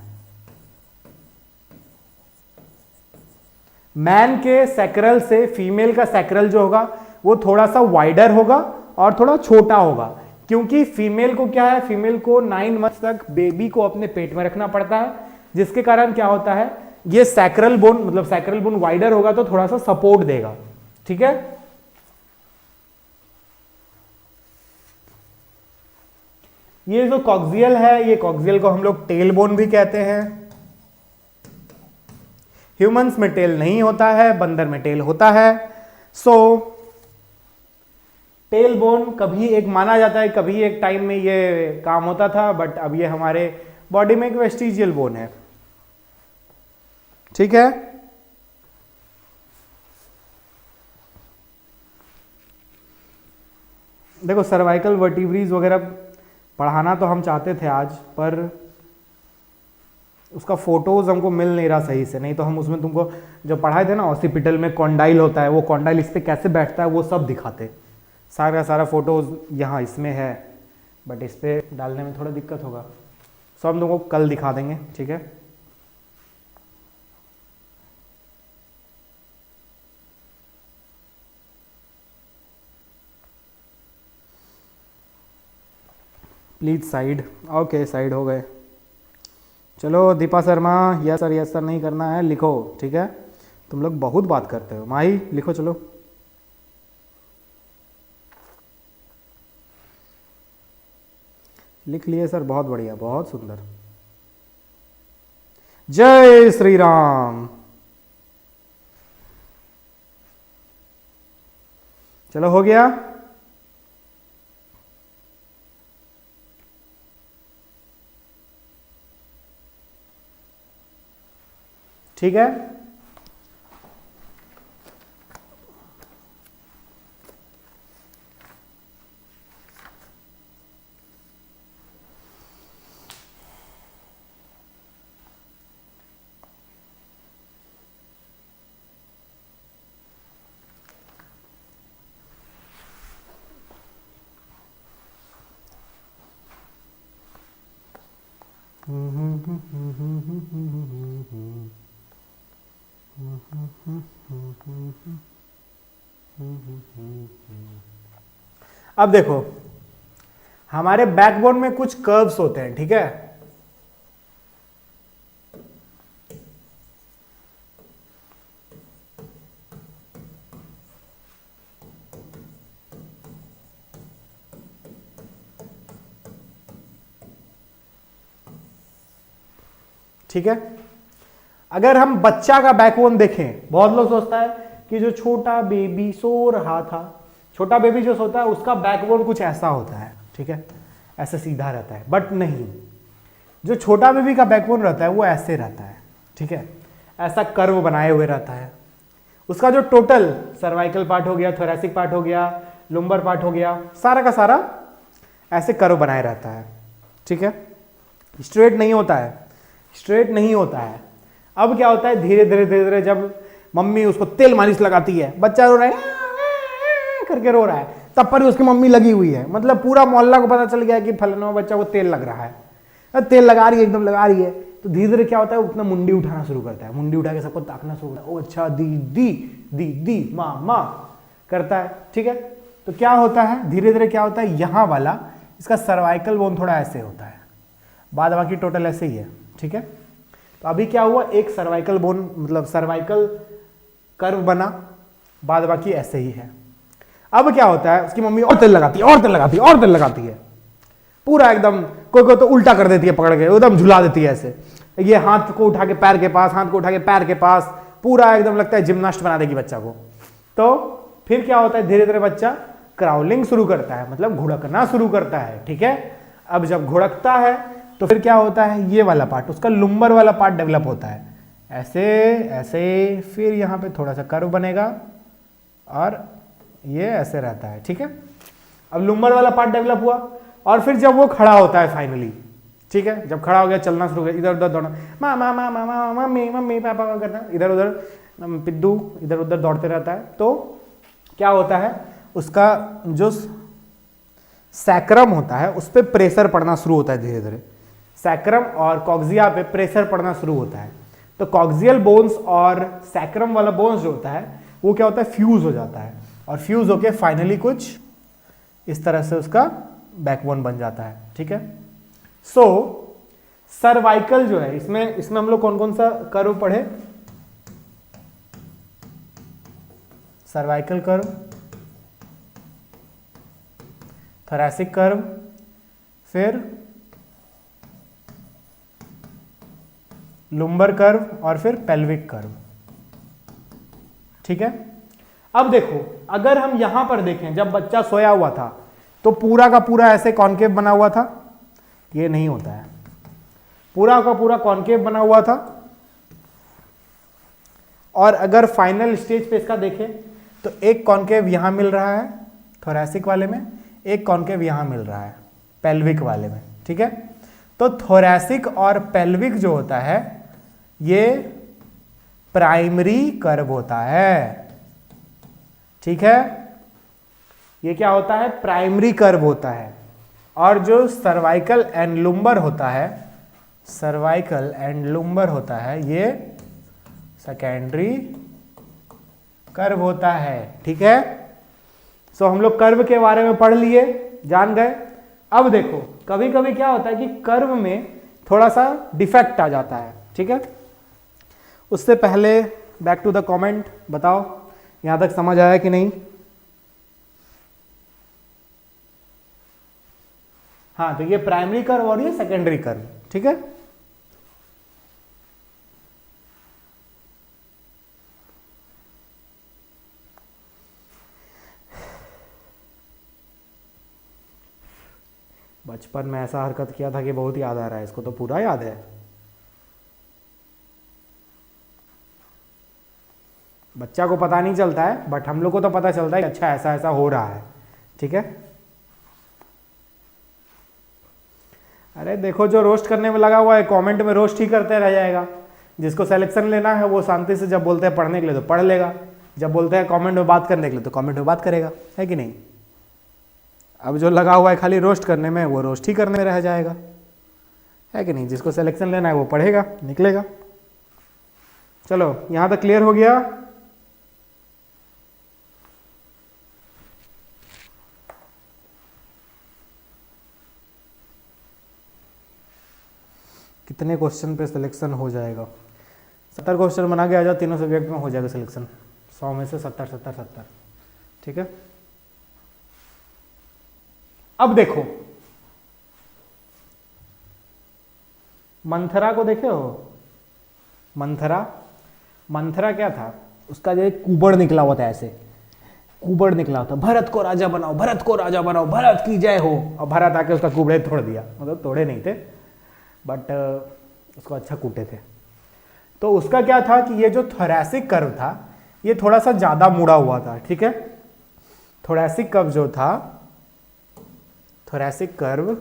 Man के सैक्रल से फीमेल का सैक्रल जो होगा वो थोड़ा सा वाइडर होगा और थोड़ा छोटा होगा, क्योंकि फीमेल को क्या है, फीमेल को 9 मंथ तक बेबी को अपने पेट में रखना पड़ता है, जिसके कारण क्या होता है, ये सैक्रल बोन, मतलब सैक्रल बोन वाइडर होगा तो थोड़ा सा सपोर्ट देगा। ठीक है। ये जो कॉक्सियल है, ये कॉक्सियल को हम लोग टेल बोन भी कहते हैं। ह्यूमंस में टेल नहीं होता है, बंदर में टेल होता है। सो टेल बोन कभी एक माना जाता है, कभी एक टाइम में ये काम होता था, बट अब ये हमारे बॉडी में एक वेस्टिजियल बोन है। ठीक है। देखो सर्वाइकल वर्टिब्रीज वगैरह पढ़ाना तो हम चाहते थे आज, पर उसका फोटोज हमको मिल नहीं रहा सही से, नहीं तो हम उसमें तुमको जो पढ़ाए थे ना, ऑसिपिटल में कॉन्डाइल होता है, वो कॉन्डाइल इस पे कैसे बैठता है वो सब दिखाते। सारा सारा फोटोज यहाँ इसमें है, बट इस पे डालने में थोड़ा दिक्कत होगा, सो हम तुमको कल दिखा देंगे। ठीक है। प्लीज साइड, ओके साइड हो गए। चलो दीपा शर्मा, यस सर नहीं करना है, लिखो। ठीक है, तुम लोग बहुत बात करते हो। माही लिखो, चलो। लिख लिए सर, बहुत बढ़िया, बहुत सुंदर। जय श्री राम। चलो हो गया। ठीक है, अब देखो हमारे बैकबोन में कुछ कर्व्स होते हैं, ठीक है। ठीक है, अगर हम बच्चा का बैकबोन देखें, बहुत लोग सोचता है कि जो छोटा बेबी सो रहा था, छोटा बेबी जो सोता है उसका बैकबोन कुछ ऐसा होता है, ठीक है, ऐसे सीधा रहता है, बट नहीं, जो छोटा बेबी का बैकबोन रहता है वो ऐसे रहता है, ठीक है, ऐसा कर्व बनाए हुए रहता है। उसका जो टोटल सर्वाइकल पार्ट हो गया, थोरैसिक पार्ट हो गया, लुम्बर पार्ट हो गया, सारा का सारा ऐसे कर्व बनाए रहता है, ठीक है, स्ट्रेट नहीं होता है, स्ट्रेट नहीं होता है। अब क्या होता है, धीरे धीरे धीरे धीरे जब मम्मी उसको तेल मालिश लगाती है, बच्चा रो रहा है करके रो रहा है, तब पर उसकी मम्मी लगी हुई है, मतलब पूरा मोहल्ला को पता चल गया कि फलाना बच्चा को तेल लग रहा है, तेल लगा रही है, एकदम लगा रही है। तो धीरे धीरे क्या होता है, अपना मुंडी उठाना शुरू करता है, मुंडी उठा के सबको ताकना शुरू करता है, ओ अच्छा दीदी दीदी माँ माँ करता है, ठीक है। तो क्या होता है, धीरे धीरे क्या होता है, यहाँ वाला इसका सर्वाइकल बोन थोड़ा ऐसे होता है, बाद बाकी टोटल ऐसे ही है, ठीक है। तो अभी क्या हुआ, एक सर्वाइकल बोन मतलब सर्वाइकल कर्व बना, बाद बाकी ऐसे ही है। अब क्या होता है, उसकी मम्मी और तेल लगाती है और तेल लगाती है और तेल लगाती है, पूरा एकदम, कोई कोई तो उल्टा कर देती है, पकड़ के एकदम झुला देती है ऐसे, ये हाथ को उठा के पैर के पास, हाथ को उठा के पैर के पास, पूरा एकदम लगता है जिम्नास्ट बना देगी बच्चा को। तो फिर क्या होता है, धीरे धीरे बच्चा क्राउलिंग शुरू करता है, मतलब घुड़कना शुरू करता है, ठीक है। अब जब घुड़कता है तो फिर क्या होता है, ये वाला पार्ट, उसका लुम्बर वाला पार्ट डेवलप होता है, ऐसे ऐसे, फिर यहाँ पे थोड़ा सा कर्व बनेगा और ये ऐसे रहता है, ठीक है। अब लुम्बर वाला पार्ट डेवलप हुआ और फिर जब वो खड़ा होता है फाइनली, ठीक है, जब खड़ा हो गया, चलना शुरू कर, इधर उधर दौड़ना, मामा मामा मामा मम्मी मम्मी पापा करना, इधर उधर पिद्दू इधर उधर दौड़ते रहता है। तो क्या होता है, उसका जो सैक्रम होता है उस पर प्रेशर पड़ना शुरू होता है, धीरे धीरे सैक्रम और कॉक्सिया पे प्रेशर पड़ना शुरू होता है। तो कॉक्सियल बोन्स और सैक्रम वाला बोन्स जो होता है वो क्या होता है, फ्यूज हो जाता है, और फ्यूज होके फाइनली कुछ इस तरह से उसका बैकबोन बन जाता है, ठीक है। सो सर्वाइकल जो है, इसमें हम लोग कौन कौन सा कर्व पढ़े, सर्वाइकल कर्व, थोरैसिक कर्व, फिर लुम्बर कर्व और फिर पेल्विक कर्व, ठीक है। अब देखो, अगर हम यहां पर देखें, जब बच्चा सोया हुआ था तो पूरा का पूरा ऐसे कॉन्केव बना हुआ था, ये नहीं होता है, पूरा का पूरा कॉन्केव बना हुआ था। और अगर फाइनल स्टेज पे इसका देखें तो एक कॉन्केव यहां मिल रहा है थोरैसिक वाले में, एक कॉन्केव यहां मिल रहा है पेल्विक वाले में, ठीक है। तो थोरैसिक और पेल्विक जो होता है ये प्राइमरी कर्व होता है, ठीक है, ये क्या होता है, प्राइमरी कर्व होता है। और जो सर्वाइकल एंड लुम्बर होता है, सर्वाइकल एंड लुम्बर होता है, ये सेकेंडरी कर्व होता है, ठीक है। सो हम लोग कर्व के बारे में पढ़ लिए, जान गए। अब देखो, कभी कभी क्या होता है कि कर्व में थोड़ा सा डिफेक्ट आ जाता है, ठीक है। उससे पहले बैक टू द कमेंट, बताओ यहां तक समझ आया कि नहीं। हाँ, तो ये प्राइमरी कर्व और ये सेकेंडरी कर्व, ठीक है। बचपन में ऐसा हरकत किया था कि बहुत याद आ रहा है, इसको तो पूरा याद है। बच्चा को पता नहीं चलता है, बट हम लोग को तो पता चलता है कि अच्छा ऐसा ऐसा हो रहा है, ठीक है। अरे देखो, जो रोस्ट करने में लगा हुआ है कमेंट में रोस्ट ही करते रह जाएगा। जिसको सिलेक्शन लेना है वो शांति से जब बोलते हैं पढ़ने के लिए तो पढ़ लेगा, जब बोलते हैं कमेंट में बात करने के लिए तो कमेंट में बात करेगा, है कि नहीं। अब जो लगा हुआ है खाली रोस्ट करने में वो रोस्ट ही करने में रह जाएगा, है कि नहीं। जिसको सिलेक्शन लेना है वो पढ़ेगा, निकलेगा। चलो, यहां तक क्लियर हो गया। कितने क्वेश्चन पे सिलेक्शन हो जाएगा? 70 क्वेश्चन बना के आ जाओ, तीनों सब्जेक्ट में हो जाएगा सिलेक्शन। 100 में से 70 70 70, ठीक है। अब देखो, मंथरा को देखे हो? मंथरा, मंथरा क्या था? उसका जो एक कुबड़ निकला हुआ था, ऐसे कुबड़ निकला होता, भरत को राजा बनाओ, भरत को राजा बनाओ, भरत की जय हो। और भरत आके उसका कुबड़े तोड़ दिया, मतलब तोड़े नहीं थे बट उसको अच्छा कूटे थे। तो उसका क्या था कि ये जो थोरैसिक कर्व था ये थोड़ा सा ज्यादा मुड़ा हुआ था, ठीक है। थोरैसिक कर्व जो था, थोरैसिक कर्व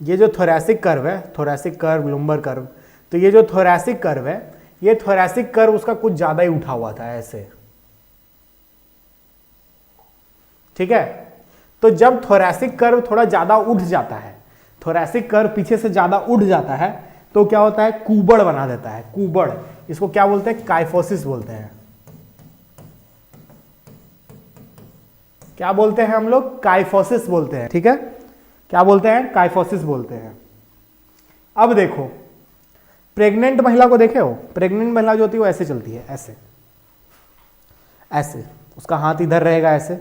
ये जो थोरैसिक कर्व है, थोरैसिक कर्व, लुम्बर कर्व, तो ये जो थोरैसिक कर्व है, ये थोरैसिक कर्व उसका कुछ ज्यादा ही उठा हुआ था ऐसे, ठीक है। तो जब थोरैसिक कर्व थोड़ा ज्यादा उठ जाता है, थोरैसिक कर्व पीछे से ज्यादा उठ जाता है, तो क्या होता है? कुबड़ बना देता है, कुबड़। इसको क्या बोलते हैं? काइफोसिस बोलते हैं। क्या बोलते हैं हम लोग? काइफोसिस बोलते हैं, ठीक है। क्या बोलते हैं? काइफोसिस बोलते हैं। अब देखो, प्रेग्नेंट महिला को देखे हो? प्रेग्नेंट महिला जो होती है वो ऐसे चलती है, ऐसे ऐसे, उसका हाथ इधर रहेगा ऐसे,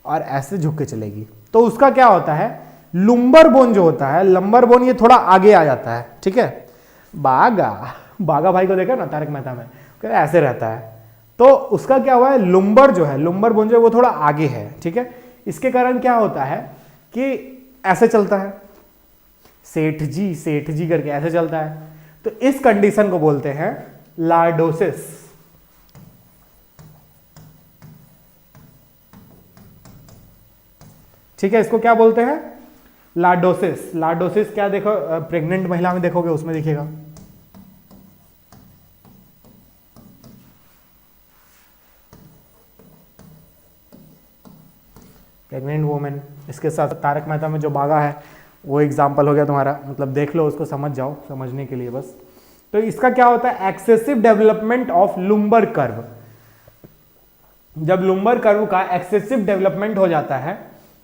और ऐसे झुक के चलेगी। तो उसका क्या होता है? लुम्बर बोन जो होता है, लंबर बोन, ये थोड़ा आगे आ जाता है, ठीक है। बागा, बागा भाई को देखा ना तारक मेहता में, ऐसे रहता है। तो उसका क्या हुआ है? लुम्बर जो है, लुम्बर बोन जो है वो थोड़ा आगे है, ठीक है। इसके कारण क्या होता है कि ऐसे चलता है, सेठ जी करके ऐसे चलता है। तो इस कंडीशन को बोलते हैं लॉर्डोसिस, ठीक है। इसको क्या बोलते हैं? लॉर्डोसिस। लॉर्डोसिस क्या, देखो प्रेग्नेंट महिला में देखोगे उसमें दिखेगा। प्रेग्नेंट वुमेन, इसके साथ तारक मेहता में जो बागा है वो एग्जाम्पल हो गया तुम्हारा, मतलब देख लो उसको, समझ जाओ, समझने के लिए बस। तो इसका क्या होता है? Excessive development of lumbar curve. जब लुम्बर कर्व का एक्सेसिव डेवलपमेंट हो जाता है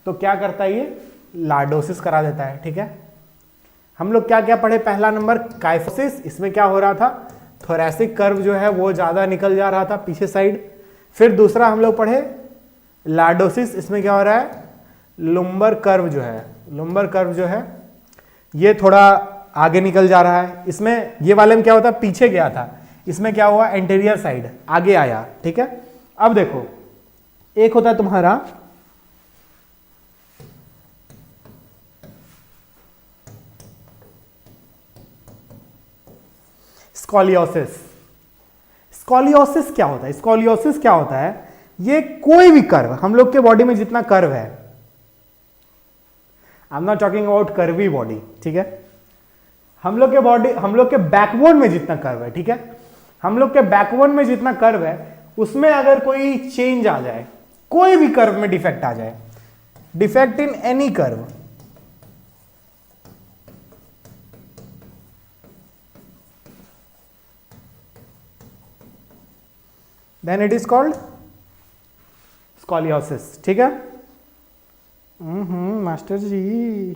तो क्या करता है? ये लॉर्डोसिस करा देता है, ठीक है। हम लोग क्या क्या पढ़े? पहला नंबर काइफोसिस, इसमें क्या हो रहा था? थोरैसिक कर्व जो है वो ज्यादा निकल जा रहा था पीछे साइड। फिर दूसरा हम लोग पढ़े लॉर्डोसिस, इसमें क्या हो रहा है? लुम्बर कर्व जो है, लुम्बर कर्व जो है ये थोड़ा आगे निकल जा रहा है। इसमें ये वाले में क्या होता है? पीछे गया था, इसमें क्या हुआ? एंटीरियर साइड आगे आया, ठीक है। अब देखो, एक होता है तुम्हारा स्कॉलियोसिस। स्कॉलियोसिस क्या होता है? स्कॉलियोसिस क्या होता है? ये कोई भी कर्व, हम लोग के बॉडी में जितना कर्व है, I am not talking about curvy body, ठीक है। हम लोग के बॉडी, हम लोग के बैकबोन में जितना कर्व है, ठीक है, हम लोग के बैकबोन में जितना कर्व है, उसमें अगर कोई चेंज आ जाए, कोई भी कर्व में डिफेक्ट आ जाए, defect in any curve, then it is called scoliosis, ठीक है। मास्टर जी,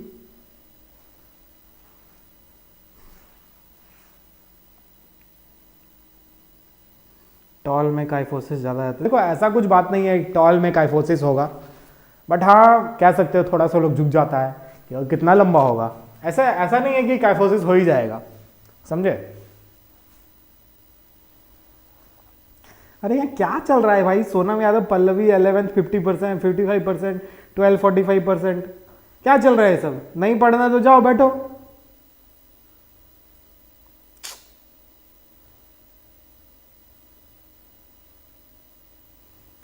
टॉल में काइफोसिस ज़्यादा रहता है। देखो ऐसा कुछ बात नहीं है टॉल में काइफोसिस होगा, बट हाँ कह सकते हो थोड़ा सा लोग झुक जाता है कि कितना लंबा होगा। ऐसा ऐसा नहीं है कि काइफोसिस हो ही जाएगा, समझे। अरे यार क्या चल रहा है भाई, सोनम यादव पल्लवी 11th 50%, 55%, 12 45%, क्या चल रहा है सब। नहीं पढ़ना तो जाओ बैठो।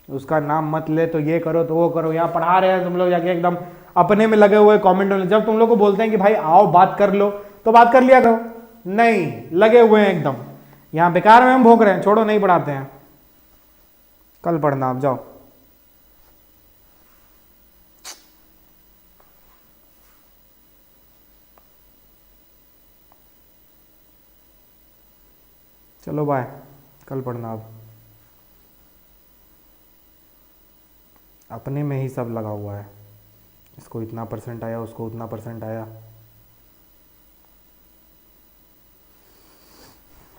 उसका नाम मत ले तो ये करो तो वो करो, यहाँ पढ़ा रहे हैं तुम लोग जाके एकदम अपने में लगे हुए कमेंट में। जब तुम लोग को बोलते हैं कि भाई आओ बात कर लो तो बात कर लिया करो, नहीं लगे हुए हैं एकदम यहाँ बेकार में हम भोग रहे हैं। छोड़ो नहीं पढ़ाते हैं, कल पढ़ना आप जाओ। चलो बाय, कल पढ़ना आप। अपने में ही सब लगा हुआ है, इसको इतना परसेंट आया उसको उतना परसेंट आया,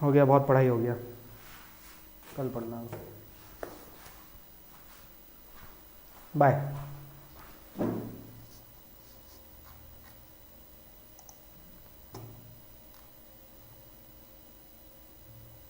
हो गया बहुत पढ़ाई हो गया, कल पढ़ना। बाय।